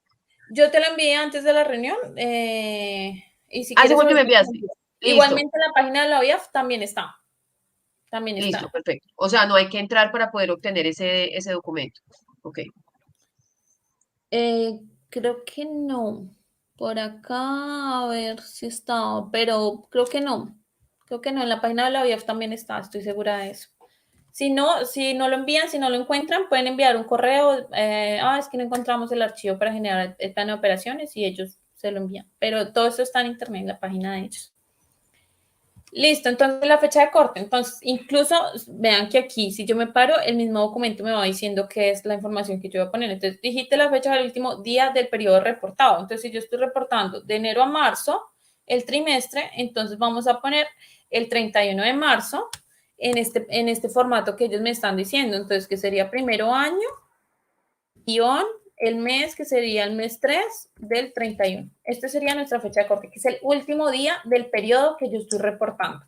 Speaker 2: Yo te la envié antes de la reunión y si
Speaker 1: Ah, ese
Speaker 2: quieres
Speaker 1: fue el que me
Speaker 2: ahorita te la
Speaker 1: enviaste.
Speaker 2: envío.
Speaker 1: Listo,
Speaker 2: Igualmente la página de la OIAF también está. También
Speaker 1: listo,
Speaker 2: está.
Speaker 1: perfecto. O sea, no hay que entrar para poder obtener ese documento. Ok.
Speaker 2: Eh, Creo que no. Por acá, a ver si está, pero creo que no. Creo que no. En la página de la OIAF también está, estoy segura de eso. Si no lo envían, si no lo encuentran, pueden enviar un correo. Es que no encontramos el archivo para generar el plan de operaciones y ellos se lo envían. Pero todo eso está en internet, en la página de ellos. Listo, entonces la fecha de corte. Entonces, incluso vean que aquí, si yo me paro, el mismo documento me va diciendo qué es la información que yo voy a poner. Entonces, digite la fecha del último día del periodo reportado. Entonces, si yo estoy reportando de enero a marzo, el trimestre, entonces vamos a poner el 31 de marzo en este formato que ellos me están diciendo. Entonces, que sería primero año, guión, el mes que sería el mes 3 del 31. Esta sería nuestra fecha de corte, que es el último día del periodo que yo estoy reportando.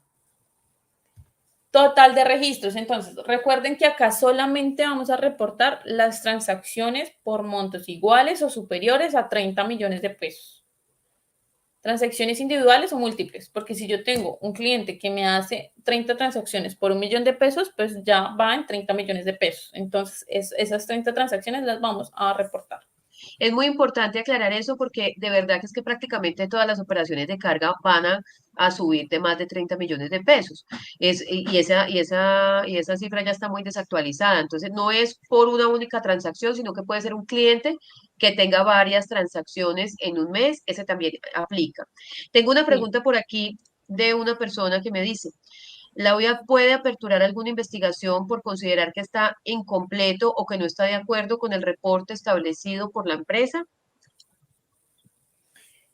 Speaker 2: Total de registros. Entonces, recuerden que acá solamente vamos a reportar las transacciones por montos iguales o superiores a 30 millones de pesos. Transacciones individuales o múltiples, porque si yo tengo un cliente que me hace 30 transacciones por 1 millón de pesos, pues ya va en 30 millones de pesos. Entonces, esas 30 transacciones las vamos a reportar.
Speaker 1: Es muy importante aclarar eso porque de verdad que es que prácticamente todas las operaciones de carga van a subir de más de 30 millones de pesos. Y esa cifra ya está muy desactualizada. Entonces, no es por una única transacción, sino que puede ser un cliente que tenga varias transacciones en un mes. Ese también aplica. Tengo una
Speaker 2: Sí.
Speaker 1: pregunta por aquí de una persona que me dice, la OEA puede aperturar alguna investigación por considerar que está incompleto o que no está de acuerdo con el reporte establecido por la empresa.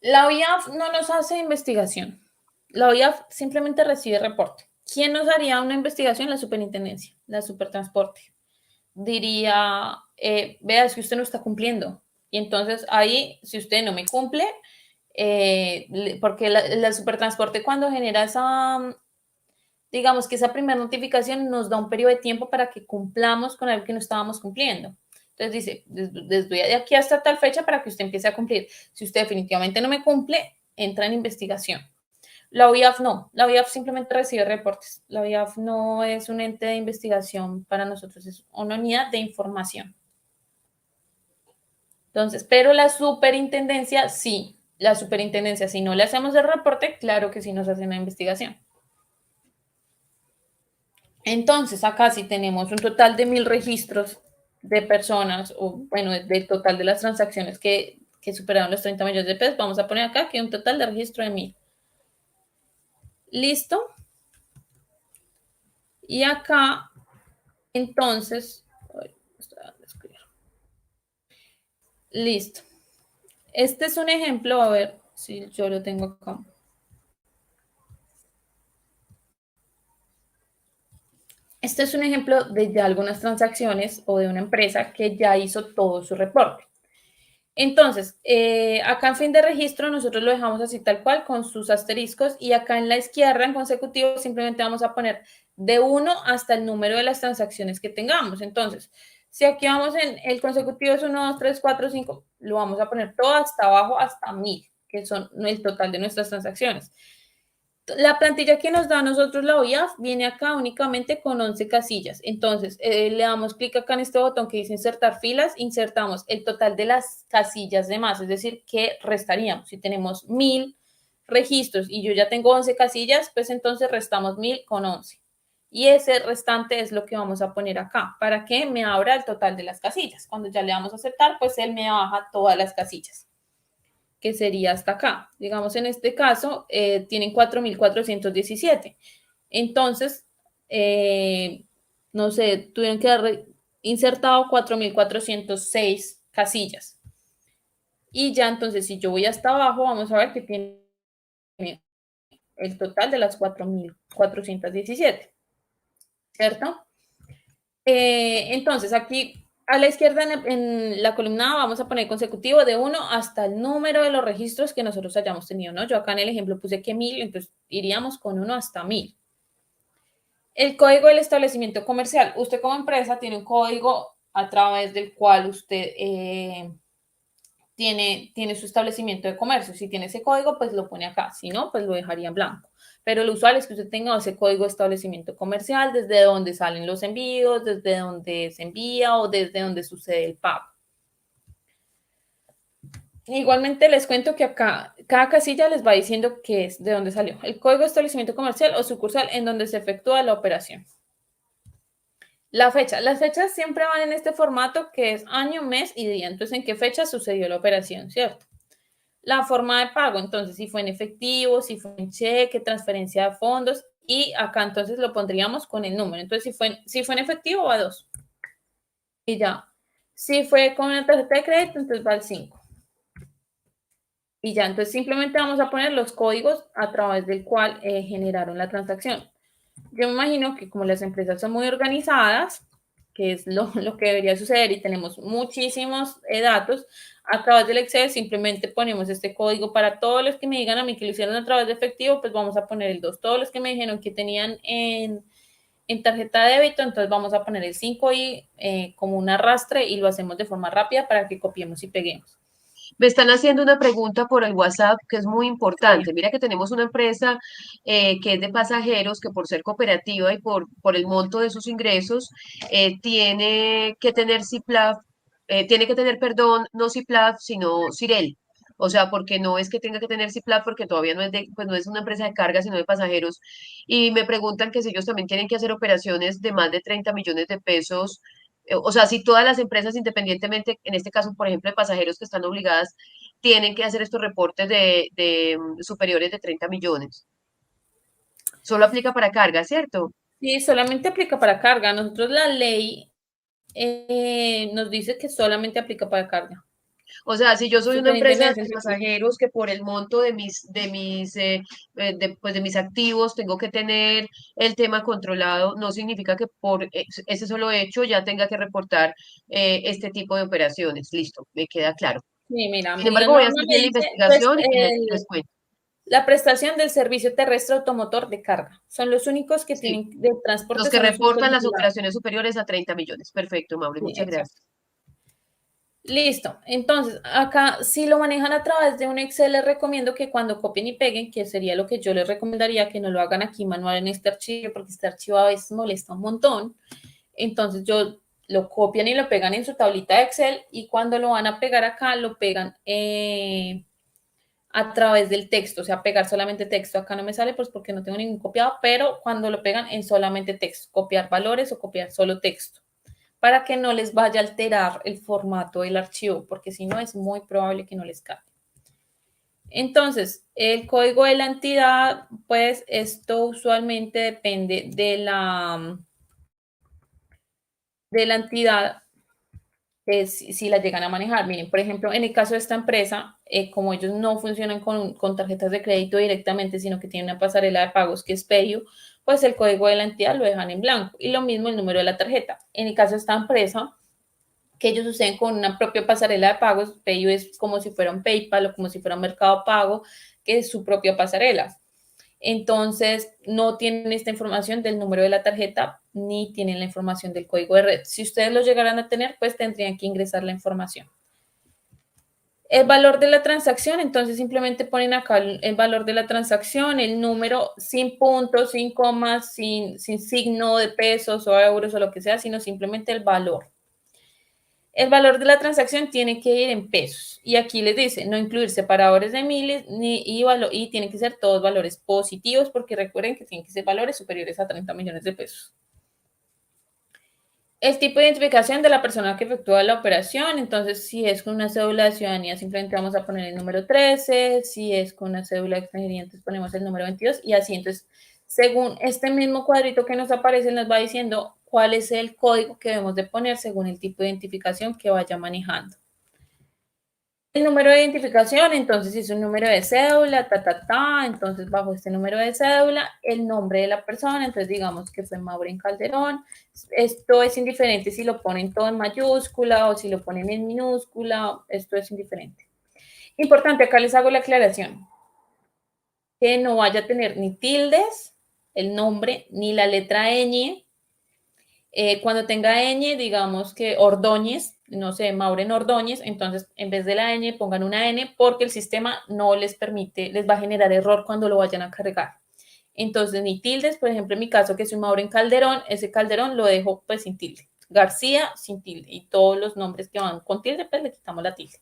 Speaker 2: La OIAF no nos hace investigación. La OIAF simplemente recibe reporte. ¿Quién nos haría una investigación? La superintendencia, la supertransporte. Diría, vea, es que usted no está cumpliendo. Y entonces ahí, si usted no me cumple, porque la supertransporte cuando genera esa, digamos que esa primera notificación nos da un periodo de tiempo para que cumplamos con algo que no estábamos cumpliendo. Entonces dice, desde aquí hasta tal fecha para que usted empiece a cumplir. Si usted definitivamente no me cumple, entra en investigación. La OIAF no, la OIAF simplemente recibe reportes. La OIAF no es un ente de investigación para nosotros, es una unidad de información. Entonces, pero la superintendencia sí, la superintendencia, si no le hacemos el reporte, claro que sí nos hace una investigación. Entonces, acá sí tenemos un total de 1.000 registros de personas, o bueno, del total de las transacciones que superaron los 30 millones de pesos. Vamos a poner acá que un total de registro de 1.000. ¿Listo? Y acá, entonces, listo. Este es un ejemplo, a ver si yo lo tengo acá. Este es un ejemplo de ya algunas transacciones o de una empresa que ya hizo todo su reporte. Entonces, acá en fin de registro nosotros lo dejamos así tal cual con sus asteriscos y acá en la izquierda en consecutivo simplemente vamos a poner de 1 hasta el número de las transacciones que tengamos. Entonces, Si aquí vamos en el consecutivo es 1, 2, 3, 4, 5, lo vamos a poner todo hasta abajo, hasta 1000, que son el total de nuestras transacciones. La plantilla que nos da a nosotros la OIAF viene acá únicamente con 11 casillas. Entonces, le damos clic acá en este botón que dice insertar filas, insertamos el total de las casillas de más, es decir, que restaríamos. Si tenemos 1000 registros y yo ya tengo 11 casillas, pues entonces restamos 1000 con 11. Y ese restante es lo que vamos a poner acá, para que me abra el total de las casillas. Cuando ya le damos a aceptar, pues él me baja todas las casillas, que sería hasta acá. Digamos, en este caso, tienen 4.417. Entonces, no sé, tuvieron que haber insertado 4.406 casillas. Y ya entonces, si yo voy hasta abajo, vamos a ver que tiene el total de las 4.417, ¿cierto? Entonces, aquí a la izquierda en la columna A vamos a poner consecutivo de 1 hasta el número de los registros que nosotros hayamos tenido, ¿no? Yo acá en el ejemplo puse que 1000, entonces iríamos con 1 hasta 1000. El código del establecimiento comercial. Usted como empresa tiene un código a través del cual usted tiene su establecimiento de comercio. Si tiene ese código, pues lo pone acá. Si no, pues lo dejaría en blanco. Pero lo usual es que usted tenga ese código de establecimiento comercial, desde donde salen los envíos, desde donde se envía o desde donde sucede el pago. Igualmente les cuento que acá cada casilla les va diciendo qué es, de dónde salió. El código de establecimiento comercial o sucursal en donde se efectúa la operación. La fecha. Las fechas siempre van en este formato que es año, mes y día. Entonces, ¿en qué fecha sucedió la operación, cierto? La forma de pago, entonces, si fue en efectivo, si fue en cheque, transferencia de fondos, y acá entonces lo pondríamos con el número. Entonces, si fue en efectivo, va a 2. Y ya. Si fue con una tarjeta de crédito, entonces va al 5. Y ya, entonces simplemente vamos a poner los códigos a través del cual generaron la transacción. Yo me imagino que como las empresas son muy organizadas, que es lo que debería suceder y tenemos muchísimos datos, a través del Excel simplemente ponemos este código para todos los que me digan a mí que lo hicieron a través de efectivo, pues vamos a poner el 2. Todos los que me dijeron que tenían en tarjeta de débito, entonces vamos a poner el 5 y como un arrastre y lo hacemos de forma rápida para que copiemos y peguemos.
Speaker 1: Me están haciendo una pregunta por el WhatsApp que es muy
Speaker 2: Sí.
Speaker 1: importante. Mira que tenemos una empresa que es de pasajeros que por ser cooperativa y por el monto de sus ingresos tiene que tener CIPLAF, tiene que tener, perdón, no CIPLAF, sino CIREL. O sea, porque no es que tenga que tener CIPLAF porque todavía no es de, pues no es una empresa de carga, sino de pasajeros. Y me preguntan que si ellos también tienen que hacer operaciones de más de 30 millones de pesos, o sea, si todas las empresas, independientemente, en este caso, por ejemplo, de pasajeros que están obligadas, tienen que hacer estos reportes de superiores de 30 millones. Solo aplica para carga, ¿cierto?
Speaker 2: Sí, solamente aplica para carga. Nosotros la ley nos dice que solamente aplica para carga.
Speaker 1: O sea, si yo soy una empresa
Speaker 2: Superintendencia.
Speaker 1: de pasajeros que por el monto pues de mis activos tengo que tener el tema controlado, no significa que por ese solo hecho ya tenga que reportar este tipo de operaciones. Listo, me queda claro.
Speaker 2: Sí, mira,
Speaker 1: Sin
Speaker 2: la
Speaker 1: embargo, voy a
Speaker 2: norma
Speaker 1: hacer
Speaker 2: me
Speaker 1: bien la
Speaker 2: dice, pues,
Speaker 1: investigación y les cuento.
Speaker 2: la prestación del servicio terrestre automotor de carga. Son los únicos que
Speaker 1: Sí.
Speaker 2: tienen de
Speaker 1: Los
Speaker 2: transporte,
Speaker 1: que
Speaker 2: son los únicos
Speaker 1: reportan las
Speaker 2: vigilados.
Speaker 1: operaciones superiores a 30 millones. Perfecto, Maure,
Speaker 2: Sí,
Speaker 1: muchas
Speaker 2: exacto.
Speaker 1: gracias.
Speaker 2: Listo. Entonces, acá si lo manejan a través de un Excel, les recomiendo que cuando copien y peguen, que sería lo que yo les recomendaría, que no lo hagan aquí manual en este archivo, porque este archivo a veces molesta un montón. Entonces, yo lo copian y lo pegan en su tablita de Excel y cuando lo van a pegar acá, lo pegan a través del texto, o sea, pegar solamente texto. Acá no me sale pues porque no tengo ningún copiado, pero cuando lo pegan en solamente texto, copiar valores o copiar solo texto, para que no les vaya a alterar el formato del archivo, porque si no es muy probable que no les cambie. Entonces, el código de la entidad, pues esto usualmente depende de la entidad si la llegan a manejar. Miren, por ejemplo, en el caso de esta empresa, como ellos no funcionan con tarjetas de crédito directamente, sino que tienen una pasarela de pagos que es PayU, pues el código de la entidad lo dejan en blanco y lo mismo el número de la tarjeta. En el caso de esta empresa, que ellos usen con una propia pasarela de pagos, PayU es como si fuera un PayPal o como si fuera un Mercado Pago, que es su propia pasarela. entonces no tienen esta información del número de la tarjeta ni tienen la información del código de red. Si ustedes lo llegaran a tener, pues tendrían que ingresar la información. El valor de la transacción, entonces simplemente ponen acá el valor de la transacción, el número sin puntos, sin comas, sin signo de pesos o euros o lo que sea, sino simplemente el valor. El valor de la transacción tiene que ir en pesos. Y aquí les dice, no incluir separadores de miles y tienen que ser todos valores positivos porque recuerden que tienen que ser valores superiores a 30 millones de pesos. El tipo de identificación de la persona que efectúa la operación, entonces si es con una cédula de ciudadanía simplemente vamos a poner el número 13, si es con una cédula de extranjería entonces ponemos el número 22 y así entonces según este mismo cuadrito que nos aparece nos va diciendo cuál es el código que debemos de poner según el tipo de identificación que vaya manejando. El número de identificación, entonces si es un número de cédula, entonces bajo este número de cédula, el nombre de la persona, entonces digamos que fue Maureen Calderón. Esto es indiferente si lo ponen todo en mayúscula o si lo ponen en minúscula, esto es indiferente. Importante, acá les hago la aclaración, que no vaya a tener ni tildes, el nombre, ni la letra ñ. Cuando tenga ñ, digamos que Ordóñez, no sé, Maureen Ordóñez, entonces en vez de la ñ pongan una n porque el sistema no les permite, les va a generar error cuando lo vayan a cargar. Entonces ni tildes, por ejemplo en mi caso que soy Maureen Calderón, ese Calderón lo dejo pues sin tilde. García sin tilde y todos los nombres que van con tilde pues le quitamos la tilde.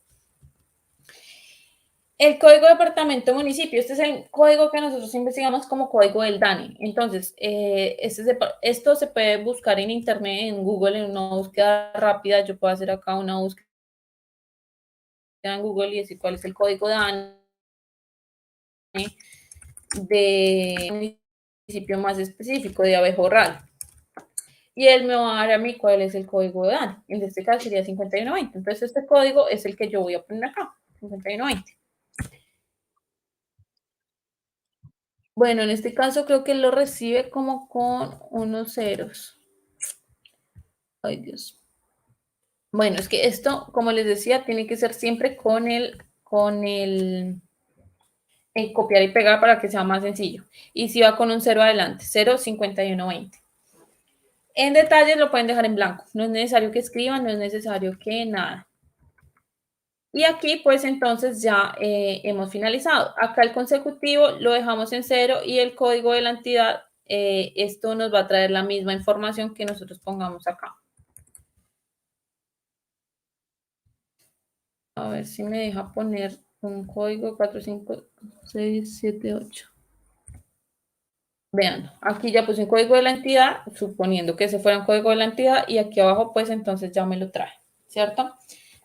Speaker 2: El código de departamento municipio, este es el código que nosotros investigamos como código del DANE. Entonces, esto se puede buscar en internet, en Google, en una búsqueda rápida. Yo puedo hacer acá una búsqueda en Google y decir cuál es el código DANE de municipio más específico, de Abejorral. Y él me va a dar a mí cuál es el código de DANE. En este caso sería 5120. Entonces, este código es el que yo voy a poner acá, 5120. Bueno, en este caso creo que lo recibe como con unos ceros. Ay, Dios. Bueno, es que esto, como les decía, tiene que ser siempre con el copiar y pegar para que sea más sencillo. Y si va con un cero adelante, 05120. En detalles lo pueden dejar en blanco. No es necesario que escriban, no es necesario que nada. Y aquí, pues entonces ya hemos finalizado. Acá el consecutivo lo dejamos en 0 y el código de la entidad, esto nos va a traer la misma información que nosotros pongamos acá. A ver si me deja poner un código 45678. Vean, aquí ya puse un código de la entidad, suponiendo que ese fuera un código de la entidad, y aquí abajo, pues entonces ya me lo trae, ¿cierto?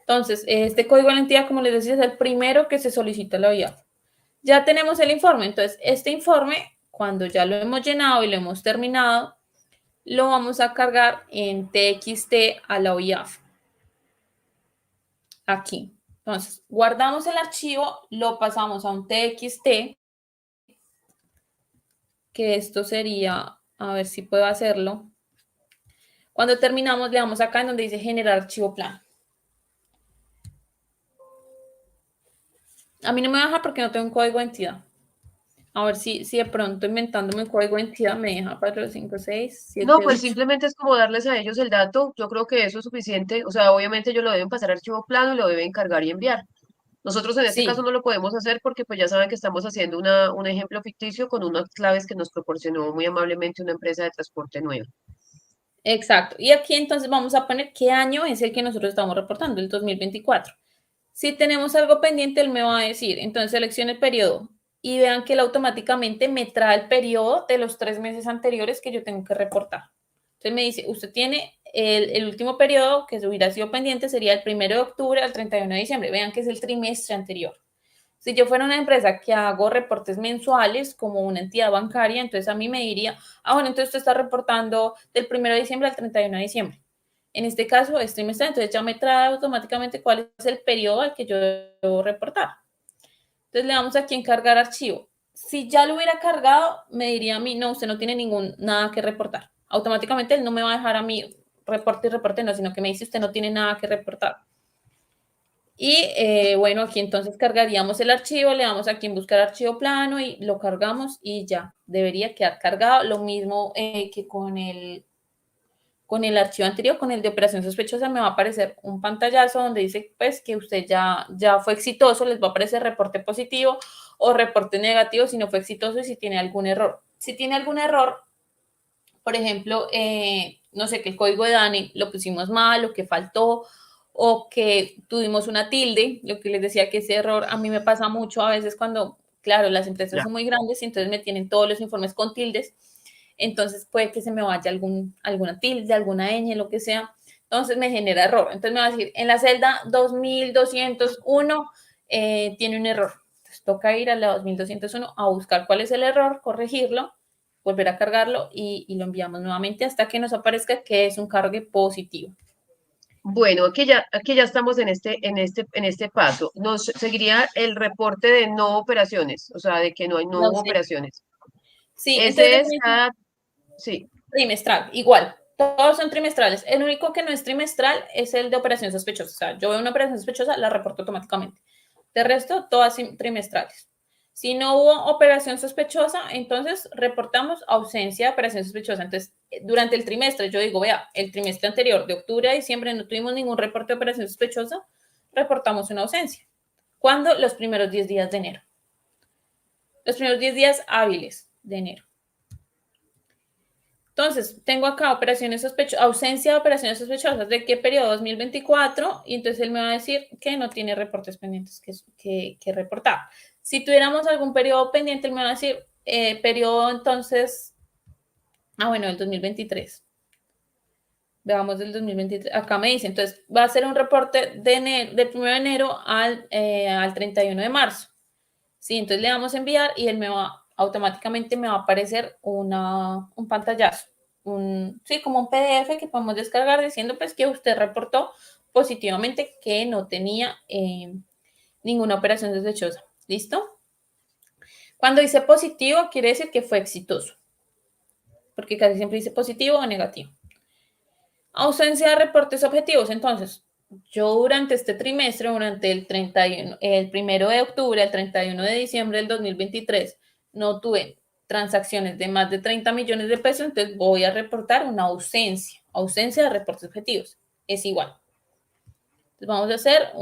Speaker 2: Entonces, este código de la entidad, como les decía, es el primero que se solicita a la OIAF. Ya tenemos el informe, entonces este informe, cuando ya lo hemos llenado y lo hemos terminado, lo vamos a cargar en TXT a la OIAF. Aquí. Entonces, guardamos el archivo, lo pasamos a un TXT, que esto sería, a ver si puedo hacerlo. Cuando terminamos, le damos acá en donde dice generar archivo plano. A mí no me deja porque no tengo un código de entidad. A ver si de pronto inventándome un código de entidad me deja 4, 5, 6,
Speaker 1: No,
Speaker 2: 7,
Speaker 1: pues
Speaker 2: 8.
Speaker 1: simplemente es como darles a ellos el dato. Yo creo que eso es suficiente. O sea, obviamente ellos lo deben pasar a archivo plano y lo deben cargar y enviar. Nosotros en este caso
Speaker 2: Sí,
Speaker 1: no lo podemos hacer porque pues ya saben que estamos haciendo un ejemplo ficticio con unas claves que nos proporcionó muy amablemente una empresa de transporte nueva.
Speaker 2: exacto. Y aquí entonces vamos a poner qué año es el que nosotros estamos reportando, el 2024. Si tenemos algo pendiente, él me va a decir, entonces seleccione el periodo y vean que él automáticamente me trae el periodo de los 3 meses anteriores que yo tengo que reportar. Entonces me dice, usted tiene el último periodo que hubiera sido pendiente, sería el 1 de octubre al 31 de diciembre. Vean que es el trimestre anterior. Si yo fuera una empresa que hago reportes mensuales como una entidad bancaria, entonces a mí me diría, bueno, entonces usted está reportando del 1 de diciembre al 31 de diciembre. En este caso es trimestral, entonces ya me trae automáticamente cuál es el periodo al que yo debo reportar. Entonces le damos aquí en cargar archivo. Si ya lo hubiera cargado, me diría a mí, no, usted no tiene nada que reportar. Automáticamente él no me va a dejar a mí reporte y reporte, no, sino que me dice usted no tiene nada que reportar. Y bueno, aquí entonces cargaríamos el archivo, le damos aquí en buscar archivo plano y lo cargamos y ya, debería quedar cargado. Lo mismo que con el archivo anterior, con el de operación sospechosa, me va a aparecer un pantallazo donde dice pues que usted ya fue exitoso, les va a aparecer reporte positivo o reporte negativo si no fue exitoso y si tiene algún error. Si tiene algún error, por ejemplo, no sé, que el código de DANE lo pusimos mal, o que faltó, o que tuvimos una tilde, lo que les decía que ese error a mí me pasa mucho a veces cuando, claro, las empresas
Speaker 1: Ya.
Speaker 2: son muy grandes y entonces me tienen todos los informes con tildes, entonces puede que se me vaya alguna tilde, alguna ñ, lo que sea, entonces me genera error. Entonces me va a decir, en la celda 2201 tiene un error. Entonces toca ir a la 2201 a buscar cuál es el error, corregirlo, volver a cargarlo y lo enviamos nuevamente hasta que nos aparezca que es un cargue positivo.
Speaker 1: Bueno, aquí ya estamos en este paso. Nos seguiría el reporte de no operaciones, o sea, de que no
Speaker 2: La
Speaker 1: hubo
Speaker 2: ausencia.
Speaker 1: operaciones.
Speaker 2: Sí, entonces
Speaker 1: Ese es cada, sí.
Speaker 2: trimestral, igual. Todos son trimestrales. El único que no es trimestral es el de operación sospechosa. O sea, yo veo una operación sospechosa, la reporto automáticamente. De resto, todas trimestrales. Si no hubo operación sospechosa, entonces reportamos ausencia de operación sospechosa. Entonces, durante el trimestre, yo digo, vea, el trimestre anterior, de octubre a diciembre, no tuvimos ningún reporte de operación sospechosa, reportamos una ausencia. ¿Cuándo? Los primeros 10 días de enero. Los primeros 10 días hábiles de enero. Entonces, tengo acá operaciones sospechosas, ausencia de operaciones sospechosas. ¿De qué periodo? 2024. Y entonces él me va a decir que no tiene reportes pendientes que reportar. Si tuviéramos algún periodo pendiente, él me va a decir periodo entonces, bueno, el 2023. Veamos del 2023. Acá me dice, entonces va a ser un reporte de enero, del 1 de enero al 31 de marzo. Sí, entonces le damos a enviar y él automáticamente me va a aparecer un pantallazo, sí, como un PDF que podemos descargar diciendo pues que usted reportó positivamente que no tenía ninguna operación sospechosa. ¿Listo? Cuando dice positivo quiere decir que fue exitoso, porque casi siempre dice positivo o negativo. Ausencia de reportes objetivos. Entonces, yo durante este trimestre, durante el 1 de octubre al 31 de diciembre del 2023, no tuve transacciones de más de 30 millones de pesos, entonces voy a reportar una ausencia de reportes objetivos. Es igual. Entonces vamos a hacer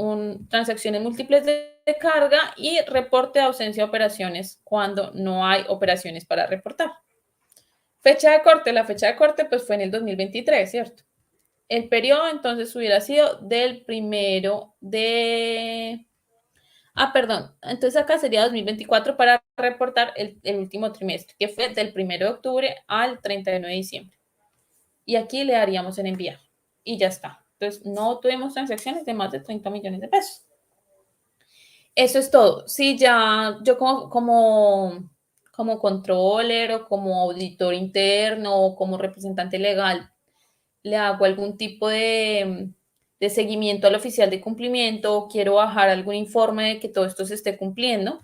Speaker 2: transacciones múltiples de carga y reporte de ausencia de operaciones cuando no hay operaciones para reportar. Fecha de corte. La fecha de corte pues fue en el 2023, ¿cierto? El periodo entonces hubiera sido del 1 de... perdón. Entonces acá sería 2024 para reportar el último trimestre, que fue del 1 de octubre al 31 de diciembre. Y aquí le daríamos en enviar. Y ya está. Entonces no tuvimos transacciones de más de 30 millones de pesos. Eso es todo. Sí, ya yo como controller o como auditor interno o como representante legal le hago algún tipo de seguimiento al oficial de cumplimiento, quiero bajar algún informe de que todo esto se esté cumpliendo.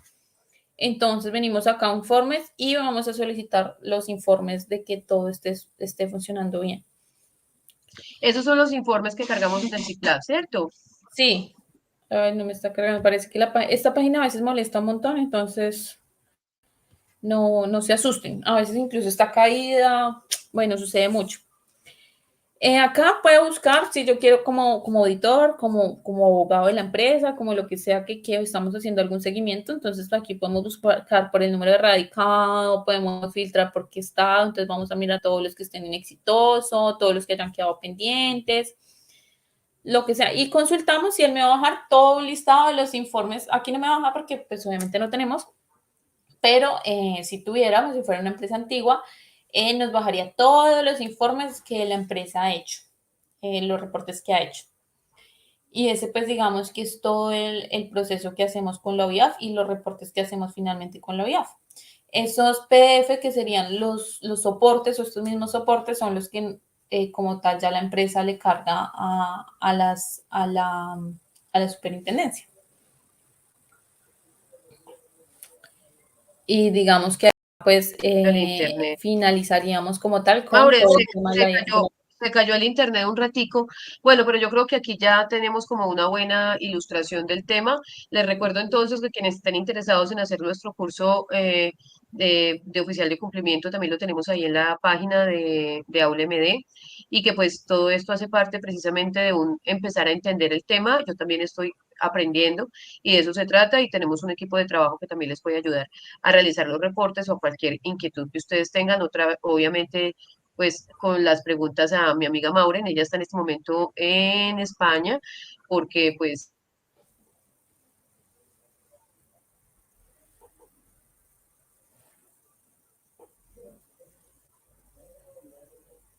Speaker 2: Entonces venimos acá a informes y vamos a solicitar los informes de que todo esté funcionando bien.
Speaker 1: Esos son los informes que cargamos en el CIPLAB, ¿cierto?
Speaker 2: Sí, no me está cargando, parece que esta página a veces molesta un montón, entonces no se asusten. A veces incluso está caída, bueno, sucede mucho. Acá puede buscar si yo quiero como auditor, como abogado de la empresa, como lo que sea que estamos haciendo algún seguimiento. Entonces aquí podemos buscar por el número de radicado, podemos filtrar por qué estado. Entonces vamos a mirar todos los que estén en exitoso, todos los que hayan quedado pendientes, lo que sea. Y consultamos si él me va a bajar todo un listado de los informes. Aquí no me va a bajar porque pues obviamente no tenemos, pero si tuviéramos, si fuera una empresa antigua, nos bajaría todos los informes que la empresa ha hecho, los reportes que ha hecho. Y ese, pues, digamos que es todo el proceso que hacemos con la OIAF y los reportes que hacemos finalmente con la OIAF. Esos PDF que serían los soportes o estos mismos soportes son los que como tal ya la empresa le carga a la superintendencia. Y digamos que pues
Speaker 1: Al internet.
Speaker 2: finalizaríamos como tal con
Speaker 1: Maure,
Speaker 2: todo el tema de
Speaker 1: se
Speaker 2: la
Speaker 1: cayó,
Speaker 2: IAF.
Speaker 1: Se cayó el internet un ratico. Bueno, pero yo creo que aquí ya tenemos como una buena ilustración del tema. Les recuerdo entonces que quienes estén interesados en hacer nuestro curso de oficial de cumplimiento, también lo tenemos ahí en la página de Aula MD y que pues todo esto hace parte precisamente de un empezar a entender el tema. Yo también estoy aprendiendo y de eso se trata y tenemos un equipo de trabajo que también les puede ayudar a realizar los reportes o cualquier inquietud que ustedes tengan. Otra, obviamente pues con las preguntas a mi amiga Maureen, ella está en este momento en España, porque pues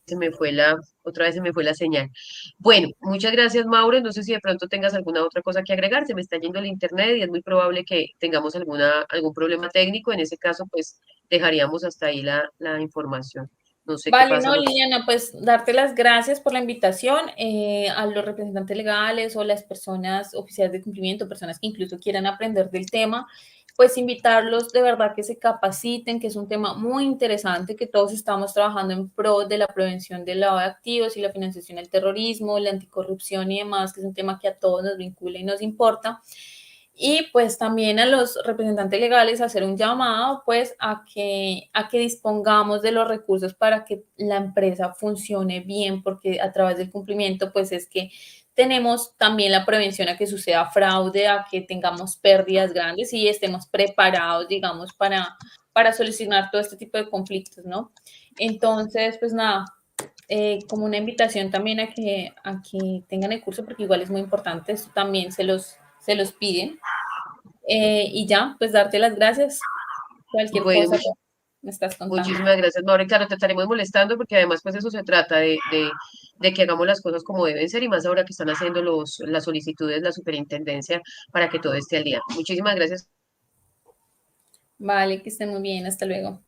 Speaker 1: se me fue otra vez se me fue la señal. Bueno, muchas gracias Maureen, no sé si de pronto tengas alguna otra cosa que agregar, se me está yendo el internet y es muy probable que tengamos algún problema técnico, en ese caso pues dejaríamos hasta ahí la información. No sé qué
Speaker 2: Vale,
Speaker 1: pasa,
Speaker 2: no, Liliana, pues darte las gracias por la invitación a los representantes legales o las personas oficiales de cumplimiento, personas que incluso quieran aprender del tema, pues invitarlos de verdad que se capaciten, que es un tema muy interesante, que todos estamos trabajando en pro de la prevención del lavado de activos y la financiación del terrorismo, la anticorrupción y demás, que es un tema que a todos nos vincula y nos importa. Y pues también a los representantes legales hacer un llamado pues a que dispongamos de los recursos para que la empresa funcione bien, porque a través del cumplimiento pues es que tenemos también la prevención a que suceda fraude, a que tengamos pérdidas grandes y estemos preparados, digamos, para solucionar todo este tipo de conflictos, ¿no? Entonces, pues nada, como una invitación también a que tengan el curso, porque igual es muy importante, esto también se los piden. Y ya, pues darte las gracias. Cualquier
Speaker 1: bueno,
Speaker 2: cosa me estás contando.
Speaker 1: muchísimas gracias, Mauro. Y claro, te estaremos molestando porque además, pues de eso se trata, de que hagamos las cosas como deben ser y más ahora que están haciendo las solicitudes, la superintendencia, para que todo esté al día. Muchísimas gracias.
Speaker 2: Vale, que estén muy bien. Hasta luego.